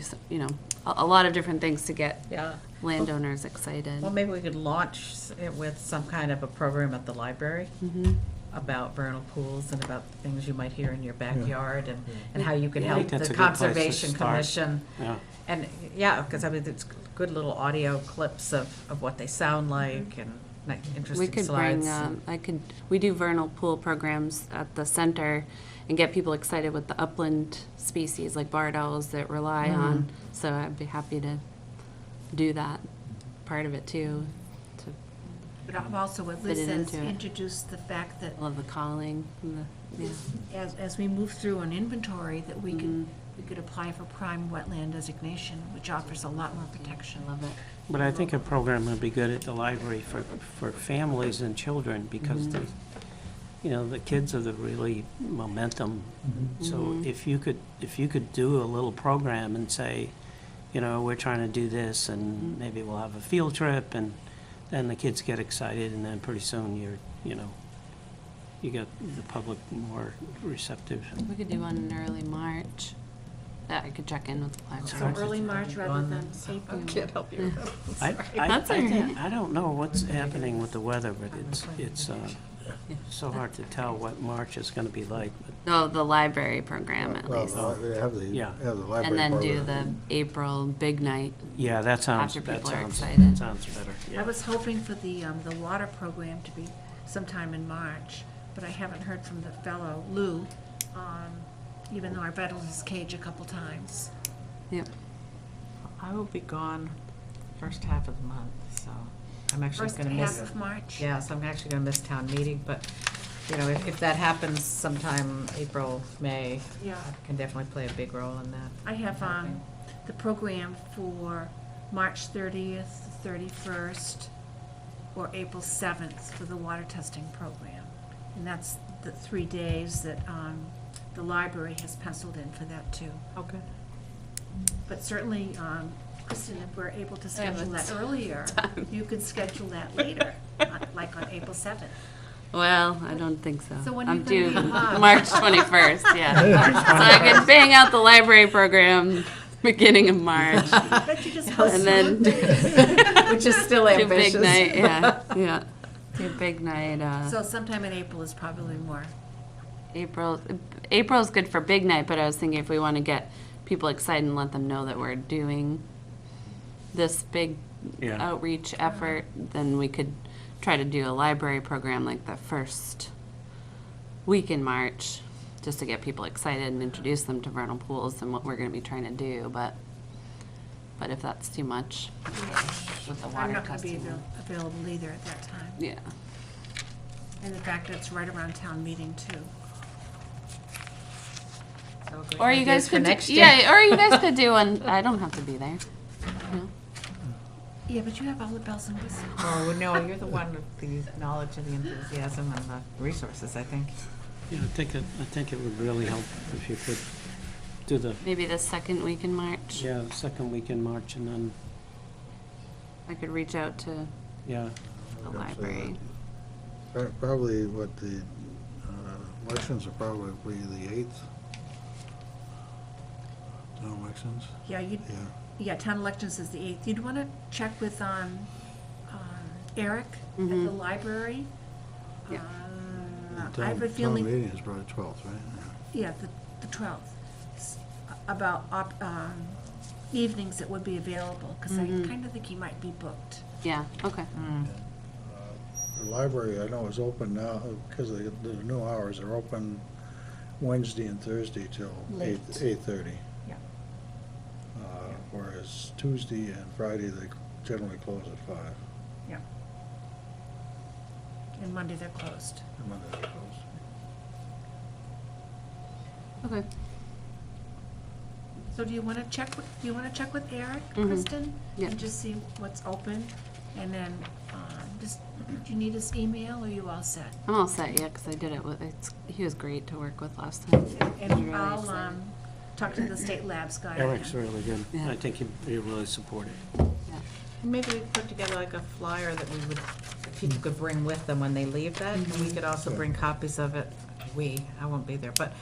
a lot of different things to get Yeah. landowners excited. Well, maybe we could launch it with some kind of a program at the library. Mhm. about vernal pools and about the things you might hear in your backyard and how you can I help think that's the a good place to Conservation start. Commission. Yeah. And, yeah, because I mean, it's good little audio clips of what they sound like and like We interesting could slides. bring, we do vernal pool programs at the center and get people excited with the upland species like barred owls that rely on. So I'd be happy to do that part of it too. To But also what Fit Liz it says, into it. introduce the fact that love the calling. And the, yeah. as we move through an inventory, that we could apply for prime wetland designation, which offers a lot more protection. I love it. But I think a program would be good at the library for families and children, because the, you know, the kids are the really momentum. So if you could do a little program and say, you know, we're trying to do this, and maybe we'll have a field trip, and then the kids get excited, and then pretty soon you get the public more receptive. We could do one in early March. That I could check in with the So library. early March rather On than that. April. I can't help you with that. That's all right. I don't know what's happening with the weather, but it's so hard to tell what March is gonna be like. But No, the library program at least. Well, they have the, Yeah. have the library And then do program. the April big night. yeah, that sounds, After that people are sounds, excited. sounds better. I Yeah. was hoping for the water program to be sometime in March, but I haven't heard from the fellow, Lou, even though I battled his cage a couple times. Yep. I will be gone first half of the month, so I'm actually First gonna half miss. of March. Yeah, so I'm actually gonna miss town meeting, but, you know, if that happens sometime April, May, Yeah. I can definitely play a big role in that. I have the program for March 30th, 31st, or April 7th for the water testing program. And that's the 3 days that the library has penciled in for that too. Okay. But certainly, Kristen, if we're able to I have schedule a that earlier, you could schedule that later, like on April 7th. Well, I don't think so. So when are I'm you gonna due be home? March 21st, yeah. So I can bang out the library program beginning of March. Bet you just post And then Which is still do ambitious. big night, yeah. Do big night, So sometime in April is probably more. April's good for big night, but I was thinking if we want to get people excited and let them know that we're doing this big Yeah. outreach effort, then we could try to do a library program like the first week in March, just to get people excited and introduce them to vernal pools and what we're going to be trying to do. But if that's too much with the I'm water not gonna be testing. available either at that time. Yeah. And the fact that it's right around town meeting too. So great Or you ideas guys for could next do, year. yeah, or you guys could do one. I don't have to be there. No. Yeah, but you have all the bells and whistles. Oh, no, you're the one with the knowledge and the enthusiasm and the resources, I think. Yeah, I think it would really help if you could do the, Maybe the second week in March. yeah, the second week in March, and then, I could reach out to yeah. the I'd say library. that probably what the elections are probably the 8th. No elections, Yeah, yeah. town elections is the 8th. You'd wanna check with, Eric at the Mhm. library. Yeah. I have a Town feeling, meeting is probably 12th, right? yeah, the 12th, about, evenings that would be available, cause I Mhm. kinda think he might be booked. Yeah, okay. The library, I know, is open now, because of the new hours, are open Wednesday and Thursday till Late. 8:30. Yeah. Whereas Tuesday and Friday, they generally close at 5. Yeah. And Monday they're closed. And Monday they're closed. Okay. So do you wanna check with Eric, Mhm. Kristen? Yeah. And just see what's open, and then, do you need his email, or you all set? I'm all set, yeah, because I did it with, he was great to work with last time. And Really I'll, excited. talk to the state labs guy. Eric's again. really good. Yeah. I think he'd really support it. Yeah. Maybe we could put together like a flyer that people could bring with them when they leave that, and we could also bring copies of it. I won't be there, but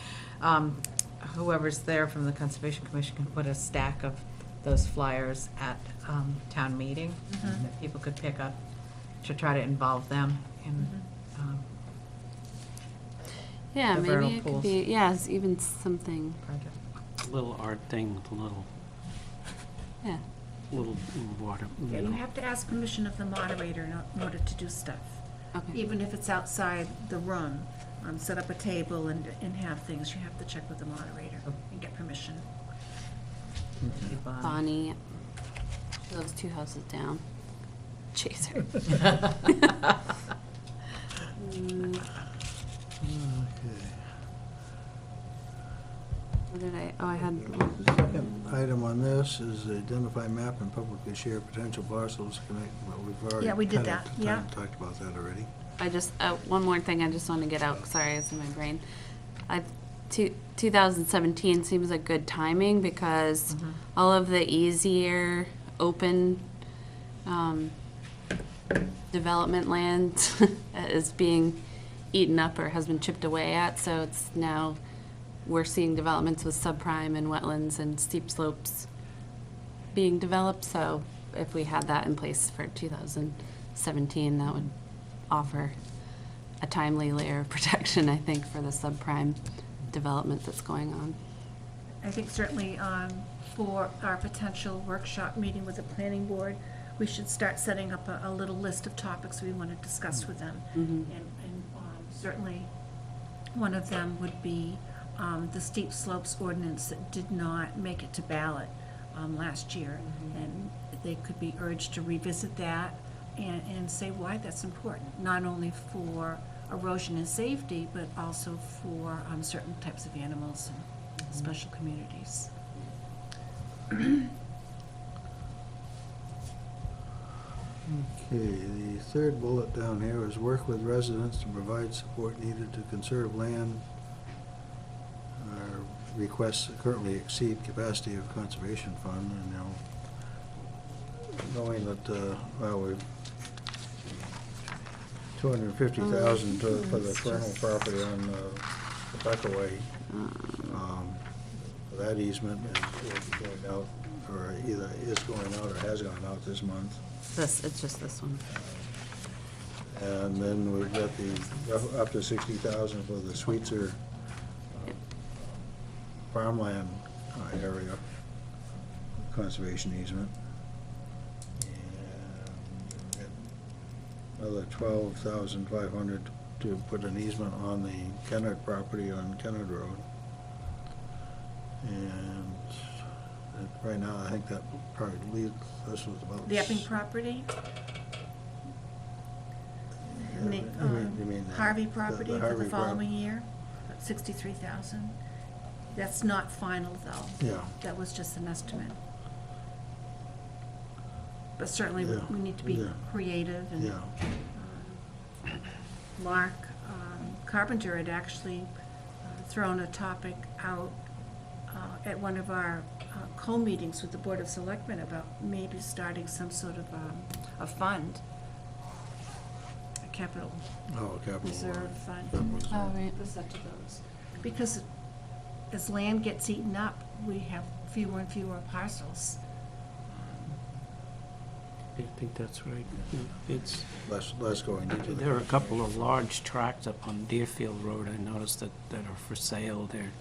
whoever's there from the Conservation Commission can put a stack of those flyers at town meeting that people could pick up to try to involve them in Yeah, The maybe vernal it could pools. be, yes, even something, project. Little art thing, with a yeah. little water. Yeah, you have to ask permission of the moderator in order to do stuff. Okay. Even if it's outside the room, set up a table and have things, you have to check with the moderator and get permission. Bonnie. Bonnie, she lives 2 houses down. Chaser. What did I had, Second item on this is identify map and publicly share potential parcels connect, well, we've already. Yeah, we did kinda that, yeah. Talked about that already. I just, one more thing I just want to get out, sorry, it's in my brain. 2017 seems like good timing because all of the easier, open development land is being eaten up or has been chipped away at, so it's now, we're seeing developments with subprime and wetlands and steep slopes being developed, so if we had that in place for 2017, that would offer a timely layer of protection, I think, for the subprime development that's going on. I think certainly for our potential workshop meeting with the planning board, we should start setting up a little list of topics we want to discuss with them. And certainly, one of them would be the steep slopes ordinance that did not make it to ballot last year. And they could be urged to revisit that and say why that's important, not only for erosion and safety, but also for certain types of animals and special communities. Okay, the third bullet down here is work with residents to provide support needed to conserve land. Our requests currently exceed capacity of conservation fund, and knowing that, well, we've 250,000 for the Vernal property on the Beckaway. That easement is going out, or either is going out or has gone out this month. It's just this one. And then we've got the up to 60,000 for the Sweetser farmland area conservation easement. And another 12,500 to put an easement on the Kennard property on Kennard Road. And right now, I think that probably leaves, this was about. The Epping property, and the You mean the- Harvey property for Harvey the following year, 63,000. That's not final, though. Yeah. That was just an estimate. But certainly, Yeah, we need to be yeah. creative, and Yeah, Mark Carpenter had actually thrown a topic out at one of our co-meetings with the Board of Selectmen about maybe starting some sort of a fund, a capital capital. reserve fund Oh, right. for such of those. Because as land gets eaten up, we have fewer and fewer parcels. I think that's right. It's, Less going into there are a couple of large tracts up on Deerfield Road, I noticed that are for sale. They're,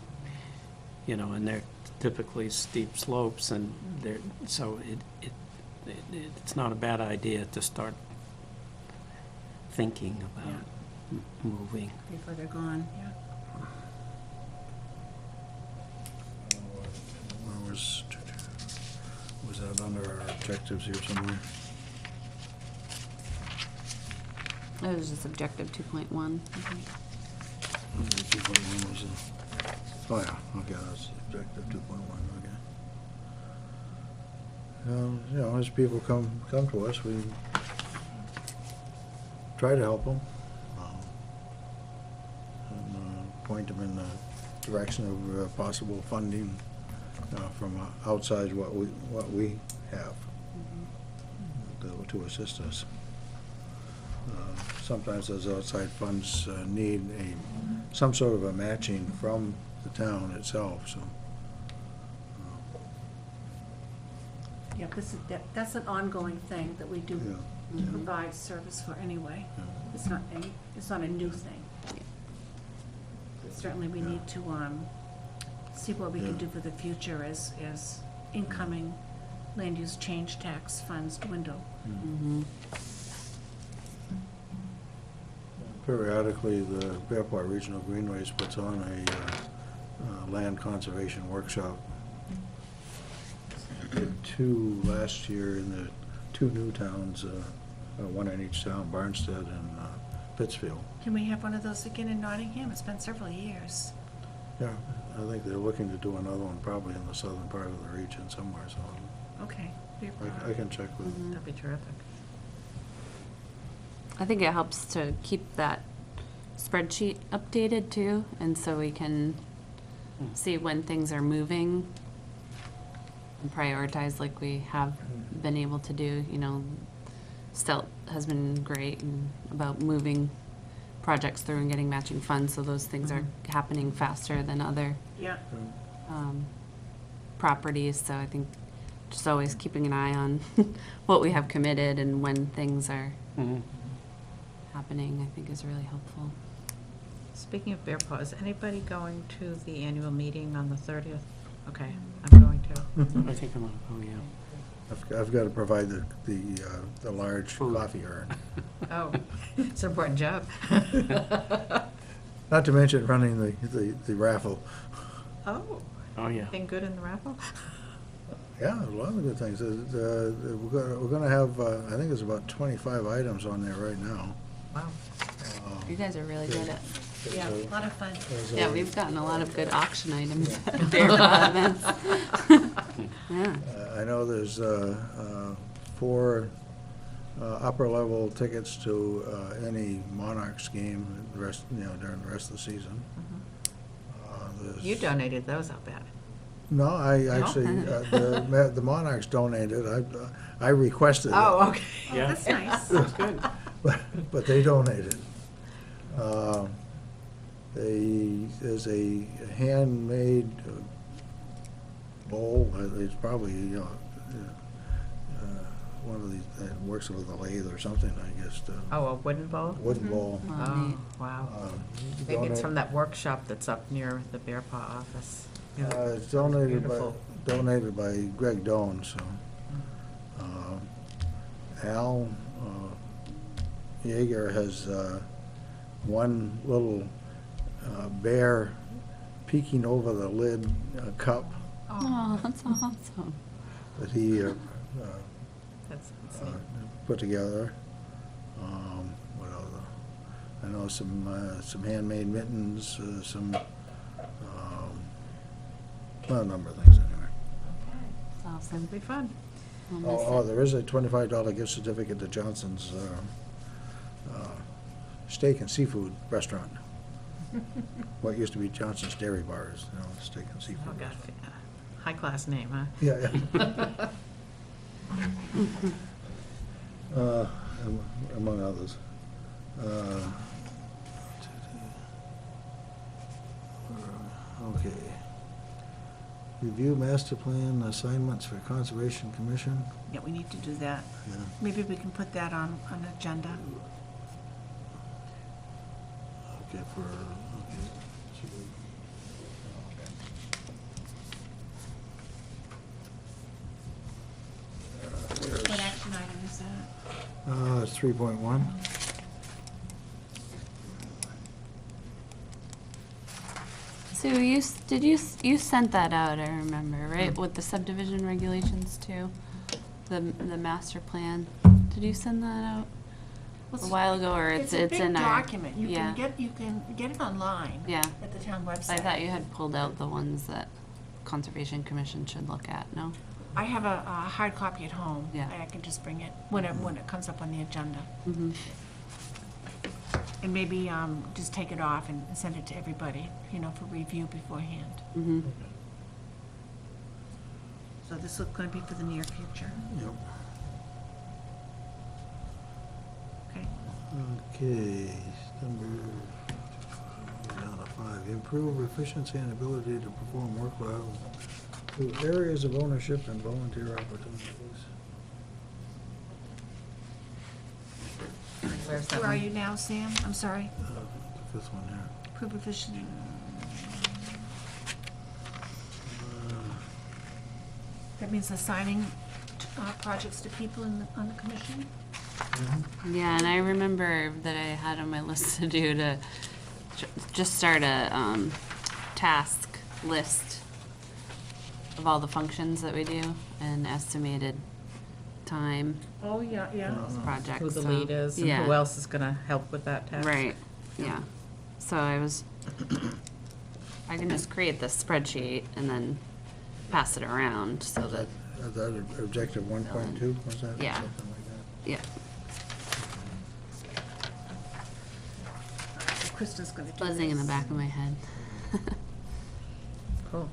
and they're typically steep slopes, and so it's not a bad idea to start thinking about moving. Before they're gone, yeah. Where was that under our objectives here somewhere? It was just objective 2.1, I think. 2.1 was oh yeah, okay, that's objective 2.1, okay. As people come to us, we try to help them. And point them in the direction of possible funding from outside what we have to assist us. Sometimes those outside funds need some sort of a matching from the town itself, so. Yeah, that's an ongoing thing that we do Yeah. provide service for anyway. Yeah. It's not a new thing. certainly we need to, see what we can do for the future as incoming land use change tax funds dwindle. Periodically, the Fairport Regional Greenways puts on a land conservation workshop. Did 2 last year in the 2 new towns, one in each town, Barnstead and Pittsfield. Can we have one of those again in Nottingham? It's been several years. Yeah, I think they're looking to do another one probably in the southern part of the region somewhere, so Okay. I can check with them. That'd be terrific. I think it helps to keep that spreadsheet updated too, and so we can see when things are moving and prioritize like we have been able to do. You know, Stelt has been great about moving projects through and getting matching funds, so those things are happening faster than other Yeah. properties. So I think just always keeping an eye on what we have committed and when things are happening, I think is really helpful. Speaking of Bear Paw, is anybody going to the annual meeting on the 30th? Okay, I'm going to. I think I'm on, oh, yeah. I've got to provide the large Food. coffee urn. Oh, it's an important job. Not to mention running the raffle. Oh, Oh, yeah. anything good in the raffle? Yeah, a lot of good things. We're going to have, I think there's about 25 items on there right now. Wow. You guys are really good at. Yeah, a lot of fun. Yeah, we've gotten a lot of good auction items at Bear Paw events. Yeah. I know there's 4 upper-level tickets to any Monarchs game the rest, during the rest of the season. There's- You donated those, I'll bet. No, I actually, the Monarchs donated. I requested it. Oh, okay. Oh, Yeah. that's nice. That's good. But they donated. There's a handmade bowl. It's probably one of these that works with a lathe or something, I guess. Oh, a wooden bowl? Wooden bowl. Oh, wow. Maybe it's from Donate- that workshop that's up near the Bear Paw office. Yeah. It's donated Beautiful. by Greg Doan, so. Al Yeager has one little bear peeking over the lid cup Oh, that's awesome. that he That's neat. put together. What other? I know some handmade mittens, well, a number of things anyway. That's awesome. It'll be fun. I'll miss Oh, it. there is a $25 gift certificate to Johnson's Steak and Seafood Restaurant. What used to be Johnson's Dairy Bars, Steak and Oh, Seafood. God. High-class name, huh? Yeah, yeah. Among others. Okay. Review master plan assignments for Conservation Commission. Yeah, we need to do that. Yeah. Maybe we can put that on an agenda. Okay, What action item is that? It's 3.1. Sue, you sent that out, I remember, right? With the subdivision regulations too? The master plan. Did you send that out a while ago, or it's a big in our? document. You yeah. can get it online. Yeah. At the town website. I thought you had pulled out the ones that Conservation Commission should look at, no? I have a hard copy at home. Yeah. I can just bring it when it comes up on the agenda. Mm-hmm. And maybe just take it off and send it to everybody, for review beforehand. Mm-hmm. So this is going to be for the near future. Yep. Okay. Okay, number, down to 5, improve efficiency and ability to perform work well through areas of ownership and volunteer opportunities. Where's that Where are one? you now, Sam? I'm sorry. The 5th one here. Prove efficient. that means assigning projects to people on the commission? Yeah, and I remember that I had on my list to do to just start a task list of all the functions that we do and estimated time Oh, yeah, yeah. projects. Who the so- lead is and yeah. who else is gonna help with that task. Right, yeah. So I can just create this spreadsheet and then pass it around so that, Is that objective 1.2, was that? Yeah. Something like yeah. Kristen's gonna do Buzzing in the this. back of my head. Cool.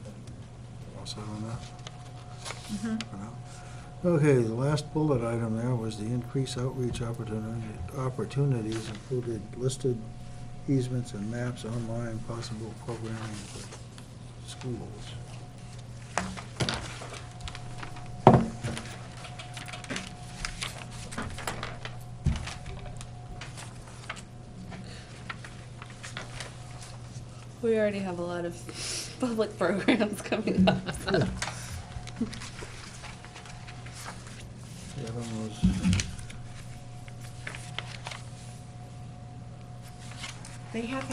that? All set on that? For now? Okay, the last bullet item there was the increased outreach opportunities included listed easements and maps, online possible programming for schools. We already have a lot of public programs coming up. so. The other one was, They have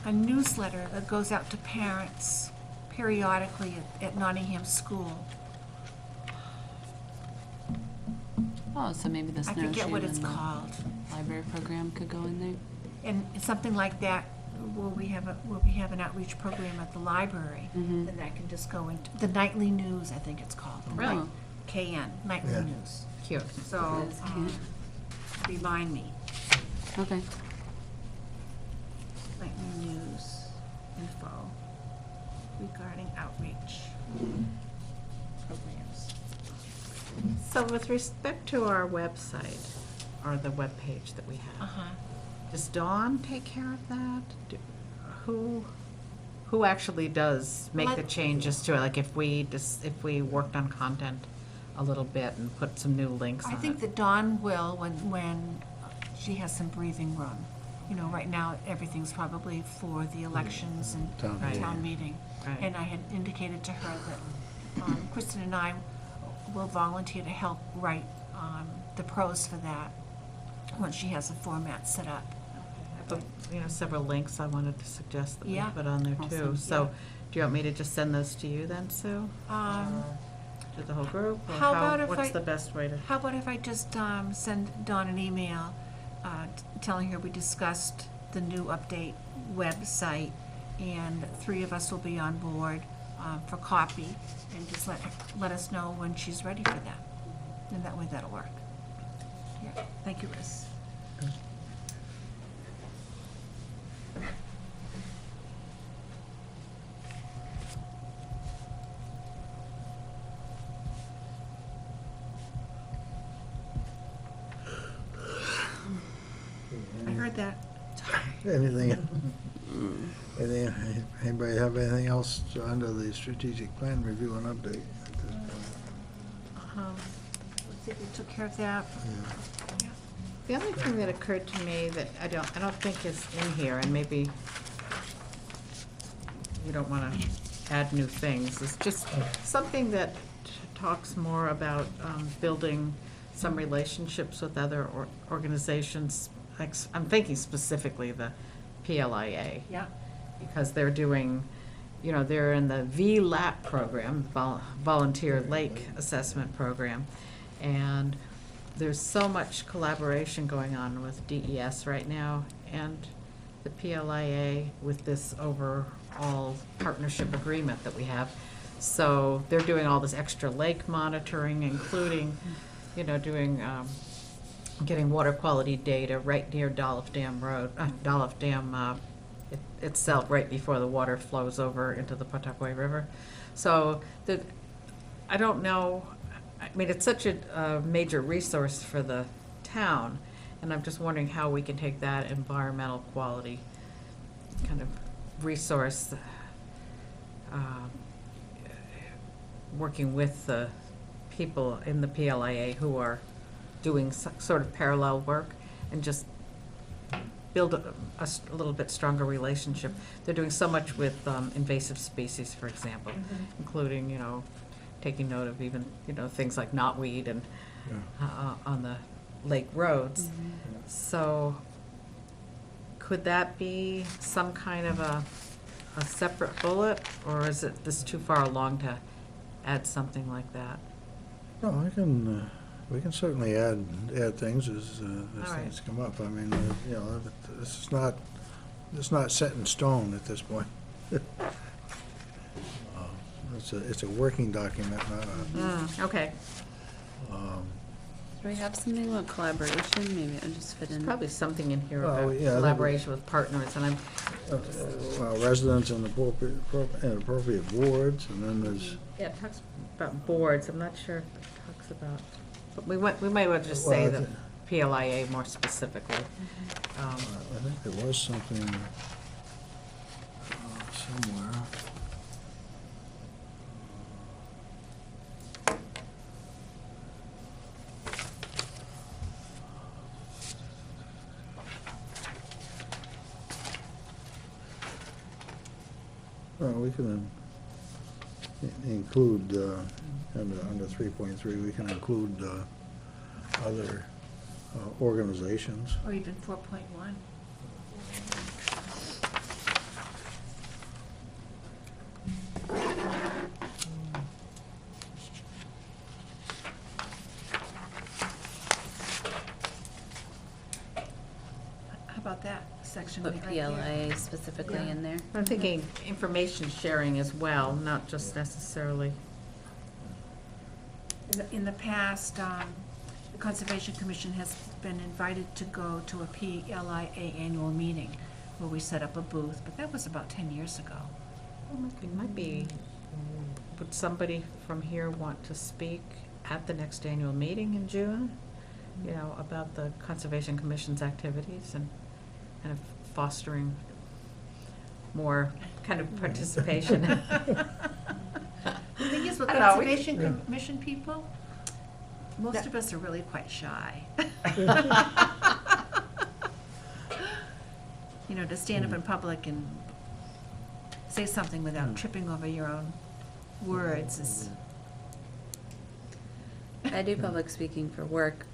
a newsletter that goes out to parents periodically at Nottingham School. Oh, so maybe the I snowshoe forget what it's and the called. library program could go in there? And something like that, where we have an outreach program at the library, Mhm. then that can just go into, the nightly news, I think it's called. Really? Oh. KN, nightly Yeah. news. Cute. So, It is cute. remind me, Okay. nightly news info regarding outreach programs. So with respect to our website, or the webpage that we have, Uh-huh. does Dawn take care of that? Who actually does make the Let- changes to it? Like if we worked on content a little bit and put some new links on I it? think that Dawn will when she has some breathing room. You know, right now, everything's probably for the elections and Town meeting. town meeting. Right. And I had indicated to her that Kristen and I will volunteer to help write the prose for that once she has a format set up. I have, several links I wanted to suggest that we Yeah. put on there too. Awesome. So, Yeah. do you want me to just send those to you then, Sue? To the whole group? Or How about if what's I- the best way to? How about if I just send Dawn an email telling her we discussed the new update website, and 3 of us will be on board for copy, and just let us know when she's ready for that. And that way that'll work. Yeah, thank you, Riz. I heard that. anything, anybody have anything else under the strategic plan review and update? Let's see if we took care of that. Yeah. The only thing that occurred to me that I don't think is in here, and maybe you don't want to add new things, is just something that talks more about building some relationships with other organizations. Like, I'm thinking specifically the PLIA, Yeah. because they're doing, they're in the VLAP program, Volunteer Lake Assessment Program, and there's so much collaboration going on with DES right now and the PLIA with this overall partnership agreement that we have. So they're doing all this extra lake monitoring, including, doing, getting water quality data right near Dolph Dam Road, Dolph Dam itself, right before the water flows over into the Pawtucket River. So I don't know, I mean, it's such a major resource for the town, and I'm just wondering how we can take that environmental quality kind of resource, working with the people in the PLIA who are doing sort of parallel work and just build a little bit stronger relationship. They're doing so much with invasive species, for example, including, taking note of even, things like knotweed and on the lake roads. So could that be some kind of a separate bullet, or is it this too far along to add something like that? No, we can certainly add things as right. things come up. I mean, it's not set in stone at this point. It's a working document, not a, Okay. Do we have something about collaboration? Maybe I'll just fit in. Probably something in here Oh, about yeah, I think collaboration with partners, and I'm, residents and appropriate boards, and then there's, it talks about boards, I'm not sure if it talks about, but we might well just say Well, I the PLIA more specifically. I think there was something somewhere. Well, we can include, under 3.3, we can include other organizations. Or even 4.1. How about that section? Put right there? PLA specifically Yeah. in there. I'm thinking information sharing as well, not just necessarily. In the past, the Conservation Commission has been invited to go to a PLIA annual meeting where we set up a booth, but that was about 10 years ago. It might be, would somebody from here want to speak at the next annual meeting in June? About the Conservation Commission's activities and kind of fostering more kind of participation. The thing is, with I don't know, we Conservation Commission people, most of us are really quite shy. To stand up in public and say something without tripping over your own words is, I do public speaking for work,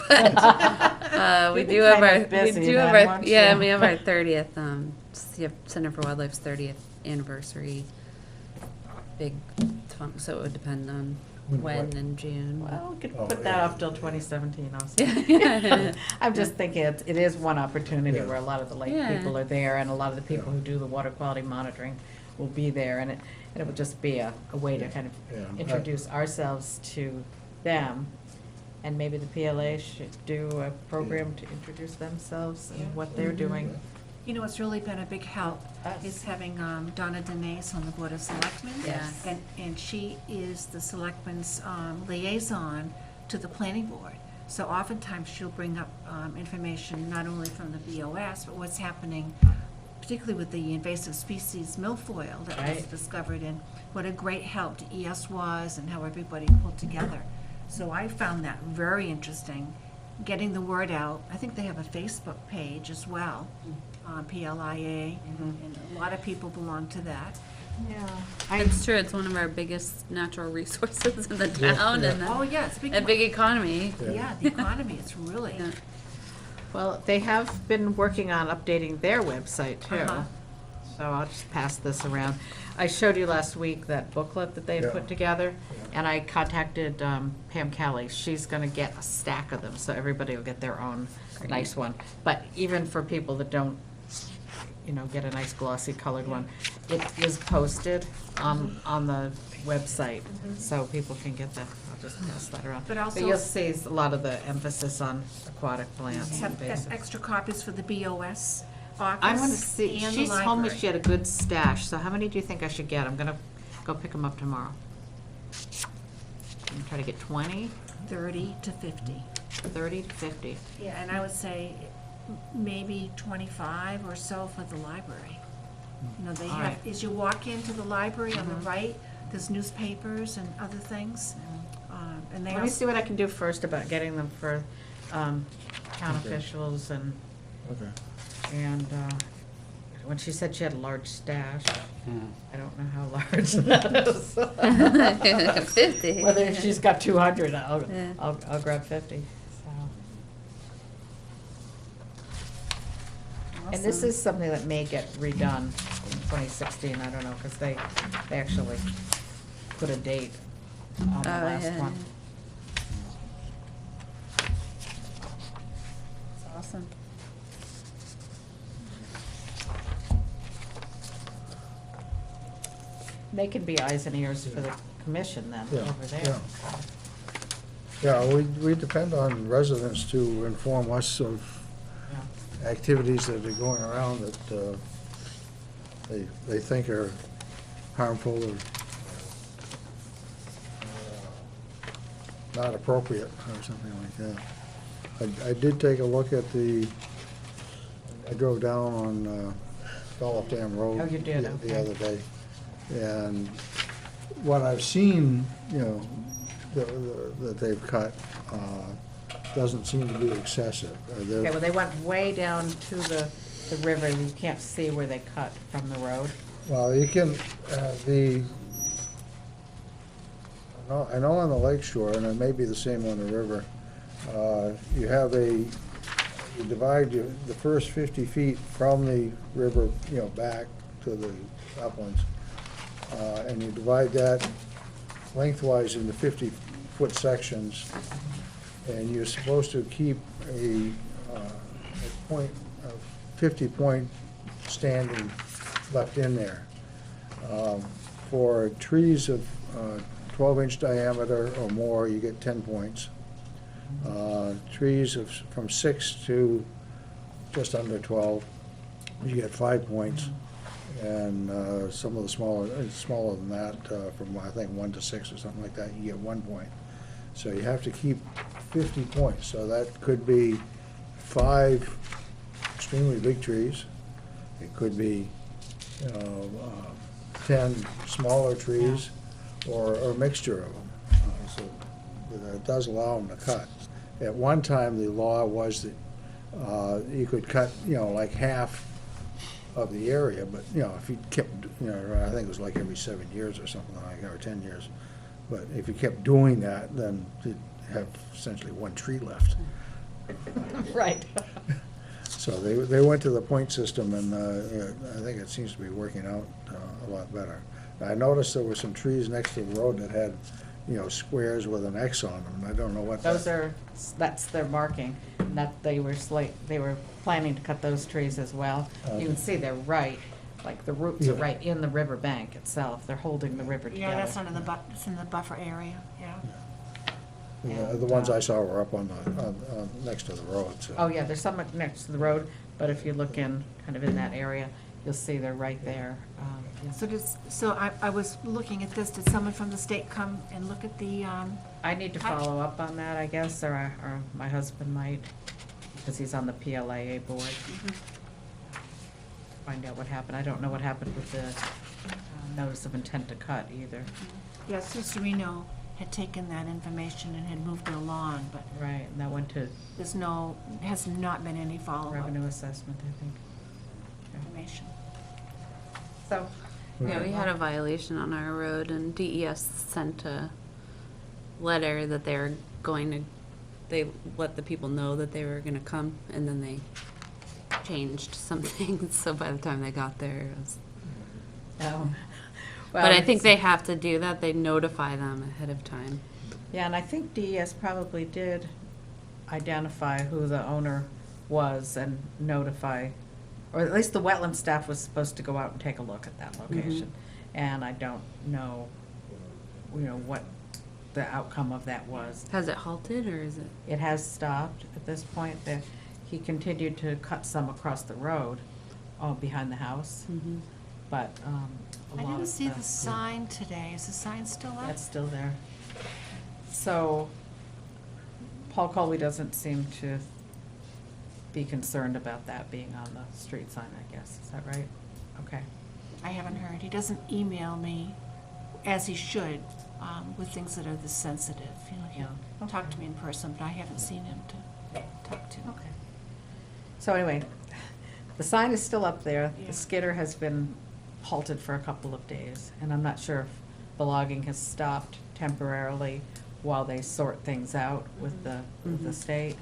but we You've do been have kind our, of busy we do then, have our, weren't yeah, you? we have our 30th, Center for Wildlife's 30th anniversary. Big, so it would depend on when in June. Well, we could Oh, put that yeah. off till 2017 also. Yeah. I'm just thinking it is one opportunity Yeah. where a lot of the lake Yeah. people are there, and a lot of the people who do the water quality monitoring will be there, and it would just be a way to kind of Yeah. introduce ourselves to them, and maybe the PLA should do a program to introduce themselves and what they're doing. what's really been a big help Us. is having Donna Denise on the Board of Selectmen. Yes. And she is the Selectmen's liaison to the Planning Board. So oftentimes she'll bring up information not only from the BOS, but what's happening, particularly with the invasive species milfoil that was Right. discovered, and what a great help to ES was and how everybody pulled together. So I found that very interesting, getting the word out. I think they have a Facebook page as well, PLIA, and a lot of people belong to that. Yeah. It's true, it's one of our biggest natural resources in the town and Oh, yeah, it's a big. a big economy. Yeah, the economy, it's really. Yeah. Well, they have been working on updating their website too. Uh-huh. So I'll just pass this around. I showed you last week that booklet that they had Yeah. put together, and I contacted Pam Kelly. She's gonna get a stack of them, so everybody will get their own nice one. But even for people that don't, get a nice glossy colored one, it is posted on the website, so people can get that. I'll just pass that around. But also- you'll see a lot of the emphasis on aquatic plants. Have invasive. extra copies for the BOS office. I want to see, and the she told me library. she had a good stash, so how many do you think I should get? I'm gonna go pick them up tomorrow. I'm gonna try to get 20, 30 to 50. 30 to 50. Yeah, and I would say maybe 25 or so for the library. They All have, right. as you walk into the library on the right, there's newspapers and other things. and they Let me also, see what I can do first about getting them for town Okay. officials and, Okay. when she said she had a large stash, Hmm. I don't know how large that is. 50. Whether she's got 200, Yeah. I'll grab 50, so. And this Awesome. is something that may get redone in 2016, I don't know, because they actually put a date on the Oh, last yeah, one. It's awesome. They can be eyes and ears for the commission then, Yeah, over there. yeah. Yeah, we depend on residents to inform us of Yeah. activities that are going around that they think are harmful or not appropriate or something like that. I did take a look at I drove down on Dolph Dam Road. Oh, you did, the okay. other day. And what I've seen, you know, that they've cut, doesn't seem to be excessive. They're- Okay, well, they went way down to the river, you can't see where they cut from the road. Well, you can, I know on the lake shore, and it may be the same on the river, you divide the first 50 feet from the river, you know, back to the uplands, and you divide that lengthwise into 50-foot sections, and you're supposed to keep a 50-point standing left in there. For trees of 12-inch diameter or more, you get 10 points. Trees from 6 to just under 12, you get 5 points. And some of the smaller than that, from I think 1 to 6 or something like that, you get 1 point. So you have to keep 50 points. So that could be 5 extremely big trees. It could be, 10 smaller trees, or a mixture of them. So it does allow them to cut. At one time, the law was that you could cut, like half of the area, but, if you kept, I think it was like every 7 years or something like that, or 10 years. But if you kept doing that, then you'd have essentially 1 tree left. Right. So they went to the point system, and I think it seems to be working out a lot better. I noticed there were some trees next to the road that had, squares with an X on them, and I don't know what that. That's their marking, and that they were planning to cut those trees as well. You can see they're right, like the roots are Yeah. right in the river bank itself, they're holding the river together. yeah, that's under it's in the buffer area, yeah. The ones I saw were up on next to the road, so. Oh, yeah, there's some next to the road, but if you look in, kind of in that area, you'll see they're right there. Yeah. So I was looking at this, did someone from the state come and look at the, I need to follow up on that, I guess, or my husband might, because he's on the PLAA board. Find out what happened. I don't know what happened with the notice of intent to cut either. yeah, Sister Reno had taken that information and had moved it along, but Right, and that went to has not been any follow-up revenue assessment, I think. information. So, Yeah, we had a violation on our road, and DES sent a letter that they let the people know that they were gonna come, and then they changed something, so by the time they got there, it was. But I think they have to do that, they notify them ahead of time. Yeah, and I think DES probably did identify who the owner was and notify, or at least the wetland staff was supposed to go out and take a look at that location. And I don't know, what the outcome of that was. Has it halted, or is it? It has stopped at this point. He continued to cut some across the road, behind the house, but a I lot didn't of see the stuff- sign today, is the sign still up? That's still there. So, Paul Colby doesn't seem to be concerned about that being on the street sign, I guess. Is that right? Okay. I haven't heard, he doesn't email me, as he should, with things that are this sensitive. You know, he'll Yeah. talk to me in person, but I haven't seen him to talk to. Okay. So anyway, the sign is still up there. Yeah. The skidder has been halted for a couple of days, and I'm not sure if the logging has stopped temporarily while they sort things out with the state,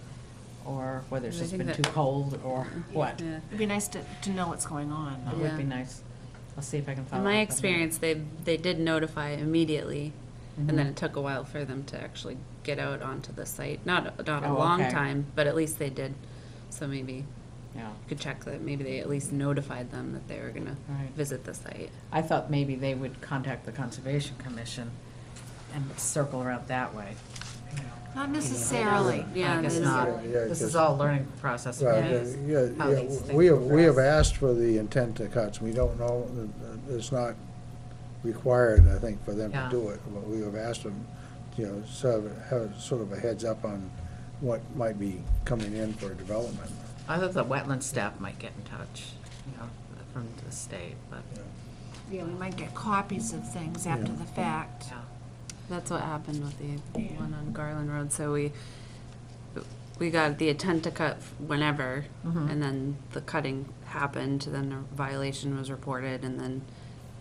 or whether it's I just think been that- too cold, or what. Yeah. It'd be nice to know what's going on. It though. would be Yeah. nice. I'll see if I can follow In up my on experience, they did notify immediately, Mhm. and then it took a while for them to actually get out onto the site. Not a Oh, long okay. time, but at least they did. So maybe that. Yeah, you could check that maybe they at least notified them that they were gonna right. visit the site. I thought maybe they would contact the Conservation Commission and circle around that way. Not necessarily. Yeah, I guess it is. not. Yeah, This is because- all learning process. for Right, me. how yeah, these things we have progress. asked for the intent to cuts, we don't know, it's not required, I think, for them to Yeah. do it, but we have asked them, have sort of a heads up on what might be coming in for development. I thought the wetland staff might get in touch, from the state, but, Yeah, we might get copies of things after Yeah. the fact. yeah. That's what happened with the Yeah. one on Garland Road. So we got the intent to cut whenever, Mhm. and then the cutting happened, then a violation was reported, and then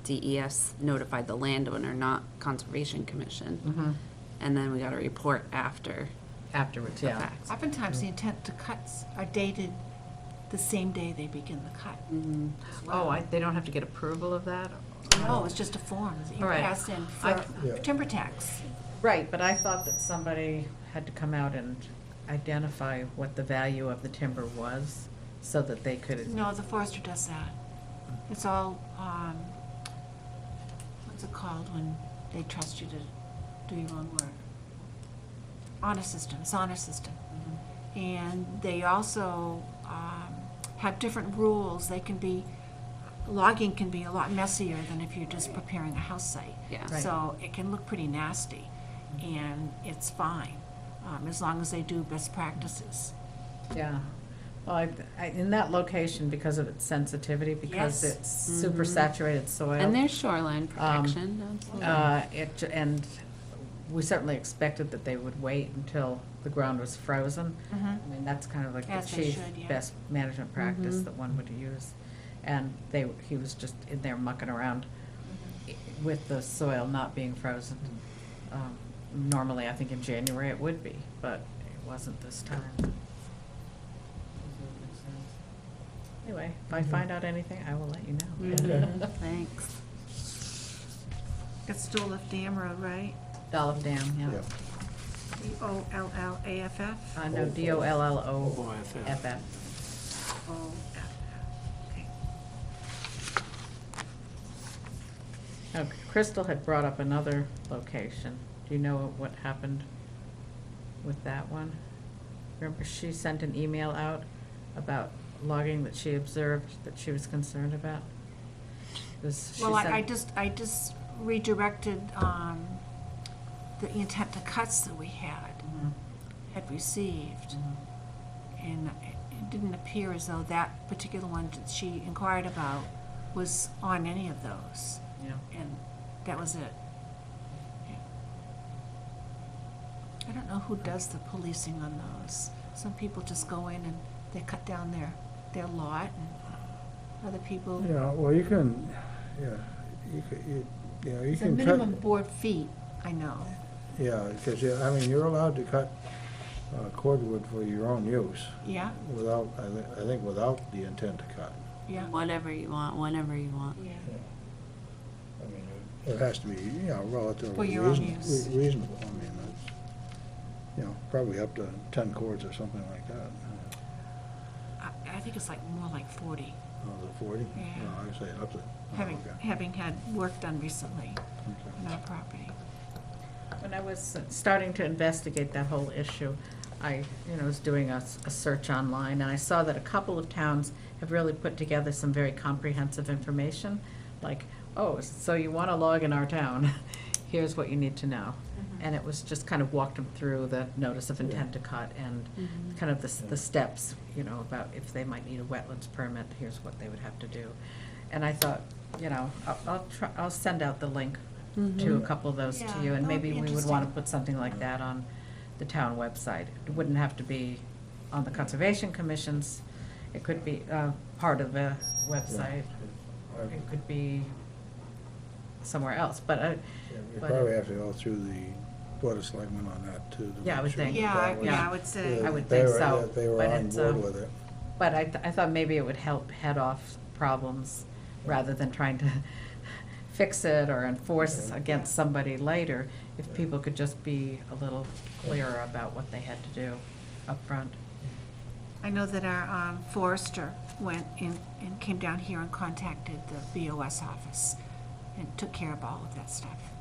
DES notified the landowner, not Conservation Commission. Mhm. And then we got a report after Afterwards, the yeah. fact. Oftentimes, the intent to cuts are dated the same day they begin the cut. Mhm. as well. Oh, they don't have to get approval of that? No, it's just a form that you All right. pass in I- for Yeah. timber tax. Right, but I thought that somebody had to come out and identify what the value of the timber was, so that they could. No, the forester does that. It's all, what's it called when they trust you to do your own work? Honor system, it's honor system. And they also have different rules. They can be, logging can be a lot messier than if you're just preparing a house site. Yeah. Right. So it can look pretty nasty, and it's fine, as long as they do best practices. Yeah, well, in that location, because of its sensitivity, because Yes. it's super saturated soil. And there's shoreline protection. absolutely. And we certainly expected that they would wait until the ground was frozen. I mean, that's kind of like the As they chief should, yeah. best management practice that one would use. And he was just in there mucking around with the soil not being frozen. Normally, I think in January it would be, but it wasn't this time. Anyway, if I find out anything, I will let you know. Mhm. Thanks. It's Dolph Dam Road, right? Dollop Dam, yeah. Yeah. DOLLAFF? No, DOLLOFF. Okay. Oh, Crystal had brought up another location. Do you know what happened with that one? Remember, she sent an email out about logging that she observed that she was concerned about? She Well, sent- I just redirected, the intent to cuts that we had received. And it didn't appear as though that particular one that she inquired about was on any of those. Yeah. And that was it. I don't know who does the policing on those. Some people just go in and they cut down their lot, and other people, Yeah, well, you can, yeah, you know, you it's a can minimum cut, board feet, I know. yeah, because, I mean, you're allowed to cut cordwood for your own use Yeah, without, I think without the intent to cut. yeah. Whatever you want, whenever you want. Yeah. I mean, it has to be, you know, For relatively your own use. reasonable. I mean, that's, you know, probably up to 10 cords or something like that. I think it's like more like 40, Oh, the 40? Yeah. No, I say up to, oh, okay. having had work done recently Okay. on our property. When I was starting to investigate that whole issue, I, was doing a search online, and I saw that a couple of towns have really put together some very comprehensive information, like, oh, so you want to log in our town, here's what you need to know. And it was just kind of walked them through the notice of intent to cut and kind of the steps, about if they might need a wetlands permit, here's what they would have to do. And I thought, I'll send out the link to a couple of those to Yeah, you, and that would maybe be we would want to interesting. put something like that on the town website. It wouldn't have to be on the Conservation Commission's, it could be part of the website, it could be somewhere else, but Yeah, we but- probably have to go through the Board of Selectmen on that too. to Yeah, I make would sure think. that Yeah, that was- I would say. I would they think were- so, that They were but on it's, board with it. but I thought maybe it would help head off problems rather than trying to fix it or enforce against somebody later, if people could just be a little clearer about what they had to do up front. I know that our forester went in and came down here and contacted the BOS office and took care of all of that stuff.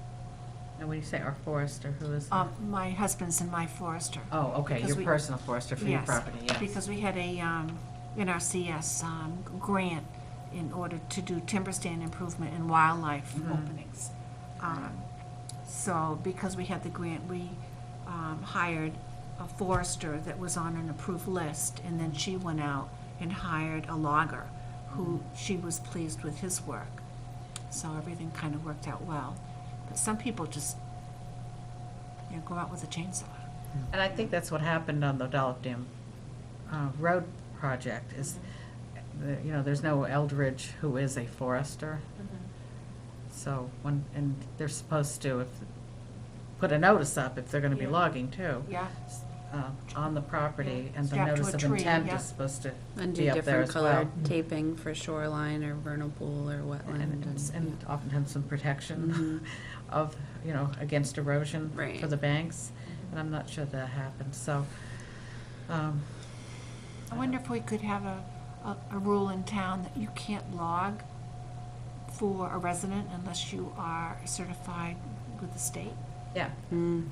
And when you say our forester, who is? My husband's and my forester. Oh, okay, because your we- personal forester for your Yes, property, yes. because we had a NRCS grant in order to do timber stand improvement and wildlife Mhm. openings. So because we had the grant, we hired a forester that was on an approved list, and then she went out and hired a logger who she was pleased with his work. So everything kind of worked out well. But some people just, go out with a chainsaw. And I think that's what happened on the Dollop Dam road project, is, there's no Eldridge who is a forester. So and they're supposed to, put a notice up if they're gonna be Yeah. logging too, Yeah. on the property, Yeah. and the Strapped to notice a of tree, intent yeah. is supposed to And be do up there different as well. colored taping for shoreline or vernal pool or wetland. And often have some protection Mhm. of, against erosion Right. for the banks, and I'm not sure that happened, so. I wonder if we could have a rule in town that you can't log for a resident unless you are certified with the state. Yeah, Mm.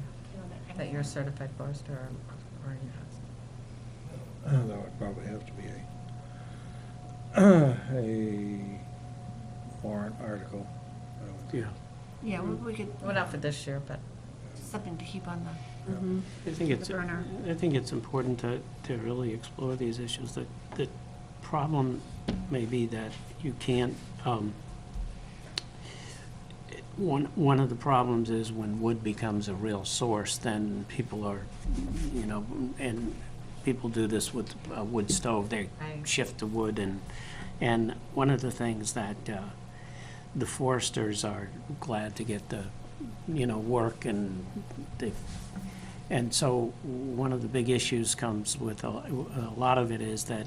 that you're a certified forester or That would probably have to be a warrant article. I would think. Yeah. Yeah, we could, well, not for this year, but. something to keep on the Mhm. I think it's, burner. I think it's important to really explore these issues. The problem may be that you can't, one of the problems is when wood becomes a real source, then people are, and people do this with a wood stove, they Right. shift the wood, and one of the things that the foresters are glad to get the, work, and and so one of the big issues comes with a lot of it is that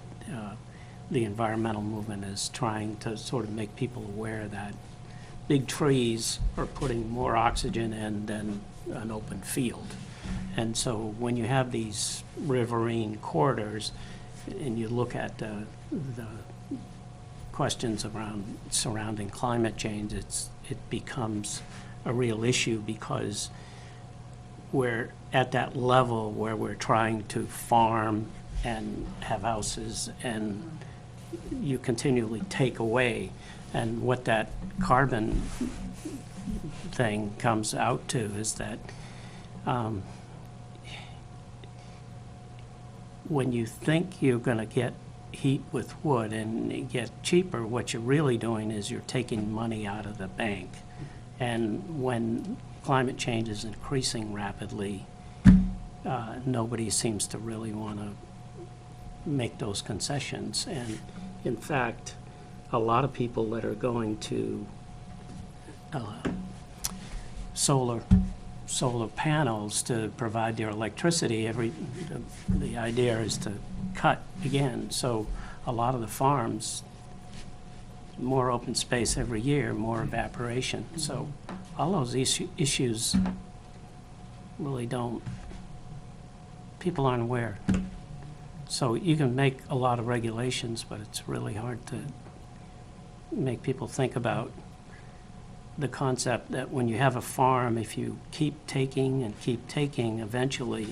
the environmental movement is trying to sort of make people aware that big trees are putting more oxygen in than an open field. And so when you have these riverine corridors and you look at the questions around surrounding climate change, it becomes a real issue, because we're at that level where we're trying to farm and have houses, and you continually take away. And what that carbon thing comes out to is that when you think you're going to get heat with wood and you get cheaper, what you're really doing is you're taking money out of the bank. And when climate change is increasing rapidly, nobody seems to really want to make those concessions. And in fact, a lot of people that are going to solar panels to provide their electricity, the idea is to cut again. So a lot of the farms, more open space every year, more evaporation. So all those issues really people aren't aware. So you can make a lot of regulations, but it's really hard to make people think about the concept that when you have a farm, if you keep taking and keep taking, eventually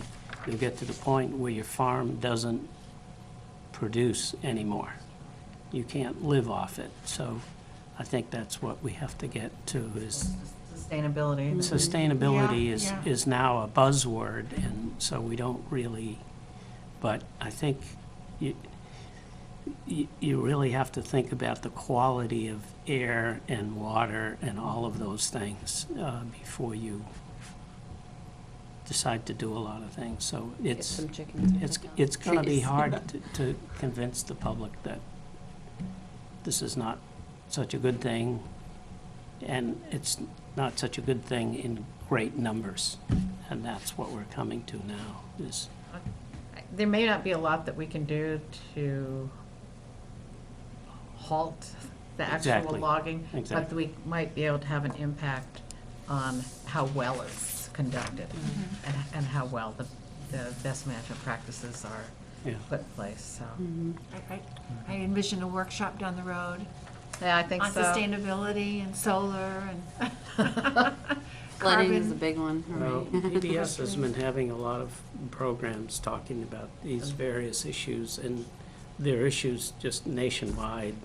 you'll get to the point where your farm doesn't produce anymore. You can't live off it. So I think that's what we have to get to, is Sustainability. sustainability Yeah. is now a buzzword, and so we don't really, but I think you really have to think about the quality of air and water and all of those things before you decide to do a lot of things. So Get it's, some chickens. it's going to be Jeez. hard to convince the public that this is not such a good thing, and it's not such a good thing in great numbers. And that's what we're coming to now, is, There may not be a lot that we can do to halt the actual Exactly. logging, but Exactly. we might be able to have an impact on how well it's conducted and how well the best management practices are yeah. put in place, so. I envision a workshop down the road Yeah, I think on so. sustainability and solar and Flooding is a carbon. big one, Well, right? PBS has been having a lot of programs talking about these various issues, and there are issues just nationwide.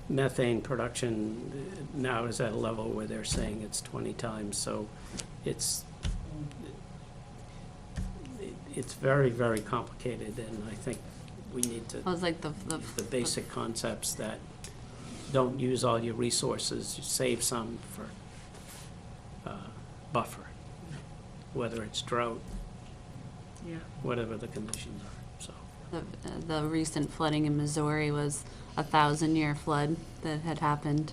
Methane production now is at a level where they're saying it's 20 times, so it's very, very complicated, and I think we need to, It was like the basic concepts that don't use all your resources, you save some for buffer, whether it's drought, Yeah. whatever the conditions are, so. the recent flooding in Missouri was a 1,000-year flood that had happened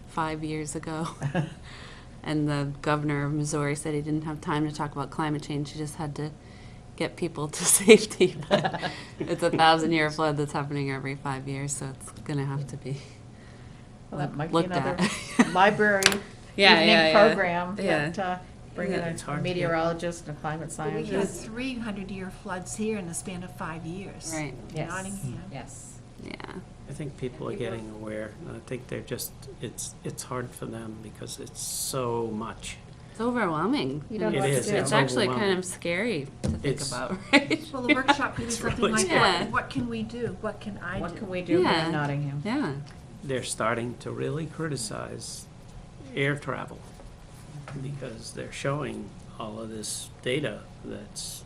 5 years ago. And the governor of Missouri said he didn't have time to talk about climate change. He just had to get people to safety. But it's a 1,000-year flood that's happening every 5 years, so it's going to have to be Well, that might be looked another at. library Yeah, evening yeah, yeah. program, Yeah. that, bring in Yeah. It's a hard to get. meteorologist and a climate We scientist. had 300-year floods here in the span of 5 years. Right, Yes. Nottingham. Yes. yeah. I think people are getting aware, and I think they're just, it's hard for them because it's so much. It's overwhelming. You don't know It what to is, do. It's actually kind overwhelming. of scary to think It's- about, right? Well, the workshop could be It's something really like, scary. what can we do? What can I do? What can we do here Yeah. in Nottingham? Yeah. They're starting to really criticize air travel because they're showing all of this data that's,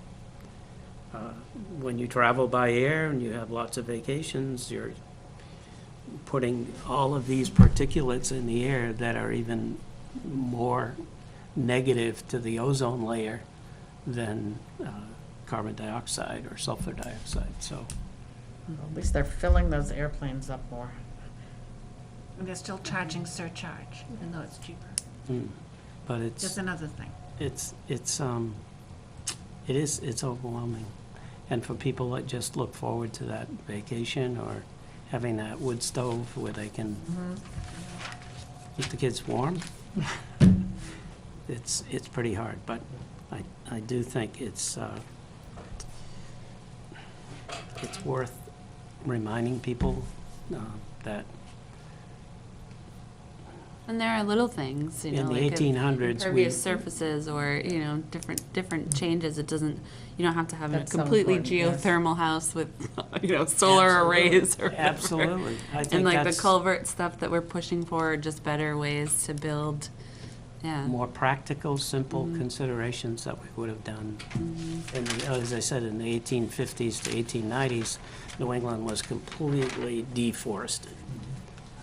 when you travel by air and you have lots of vacations, you're putting all of these particulates in the air that are even more negative to the ozone layer than carbon dioxide or sulfur dioxide, so. At least they're filling those airplanes up more. And they're still charging surcharge, even though it's cheaper. But it's. Just another thing. It's overwhelming. And for people that just look forward to that vacation or having that wood stove where they can keep the kids warm, it's pretty hard. But I do think it's worth reminding people that And there are little things, you know, in the like 1800s, we, impervious surfaces or, you know, different changes. It doesn't, you don't have to have a That's so completely important, yes. geothermal house with, you know, solar arrays or whatever. absolutely. I think And like the that's culvert stuff that we're pushing for are just better ways to build, yeah. more practical, simple considerations that we would have done. And as I said, in the 1850s to 1890s, New England was completely deforested.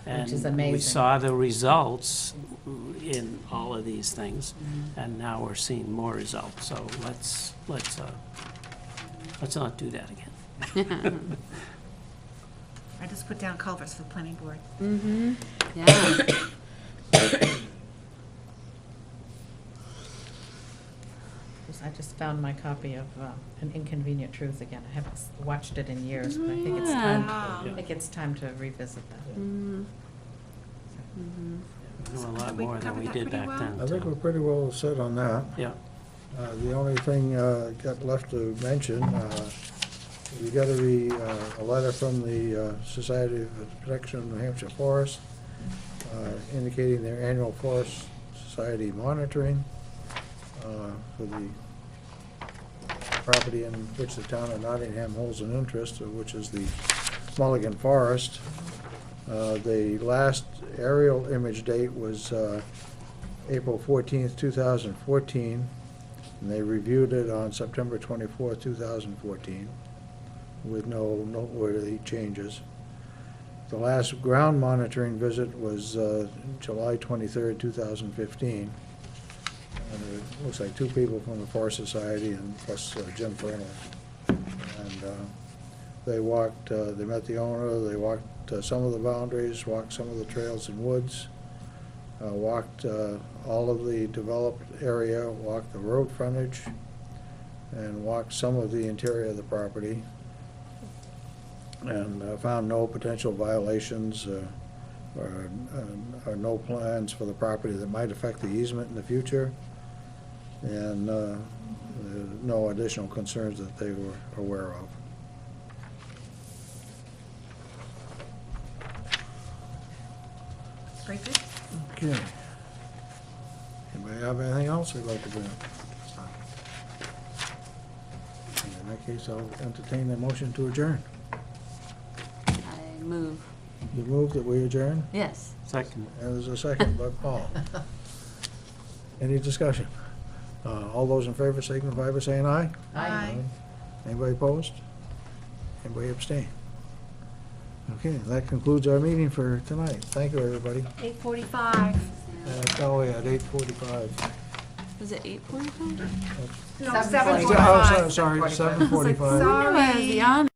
Which is And we amazing. saw the results in all of these things, and now we're seeing more results. So let's not do that again. I just put down culverts for the planning board. Mm-hmm, yeah. I just found my copy of An Inconvenient Truth again. I haven't watched it in years, but I think it's time. Wow. I think it's time to revisit that. Mhm. We know a lot Did we more than cover we that did pretty back well? then. I think too. we're pretty well set on that. Yeah, The only thing got left to mention, we got a letter from the Society of Protection of New Hampshire Forests indicating their annual Forest Society monitoring for the property in which the town of Nottingham holds an interest, which is the Mulligan Forest. The last aerial image date was April 14th, 2014, and they reviewed it on September 24th, 2014. with no noteworthy changes. The last ground monitoring visit was July 23rd, 2015. And it looks like 2 people from the Forest Society and plus Jim Vernal. And they walked, they met the owner, they walked some of the boundaries, walked some of the trails and woods, walked all of the developed area, walked the road frontage, and walked some of the interior of the property, and found no potential violations or no plans for the property that might affect the easement in the future, and no additional concerns that they were aware of. Very good. Okay. Anybody have anything else they'd like to bring up? In that case, I'll entertain the motion to adjourn. I move. You move that we adjourn, Yes. Second. and there's a second by Paul. Any discussion? All those in favor signify by saying aye. Aye. Anybody opposed? Anybody abstain? Okay, that concludes our meeting for tonight. Thank you, everybody. 8:45. Oh, yeah, at 8:45. Was it 8:45? No, 7:45. 7:45. Oh, sorry, 7:45. Sorry. Beyond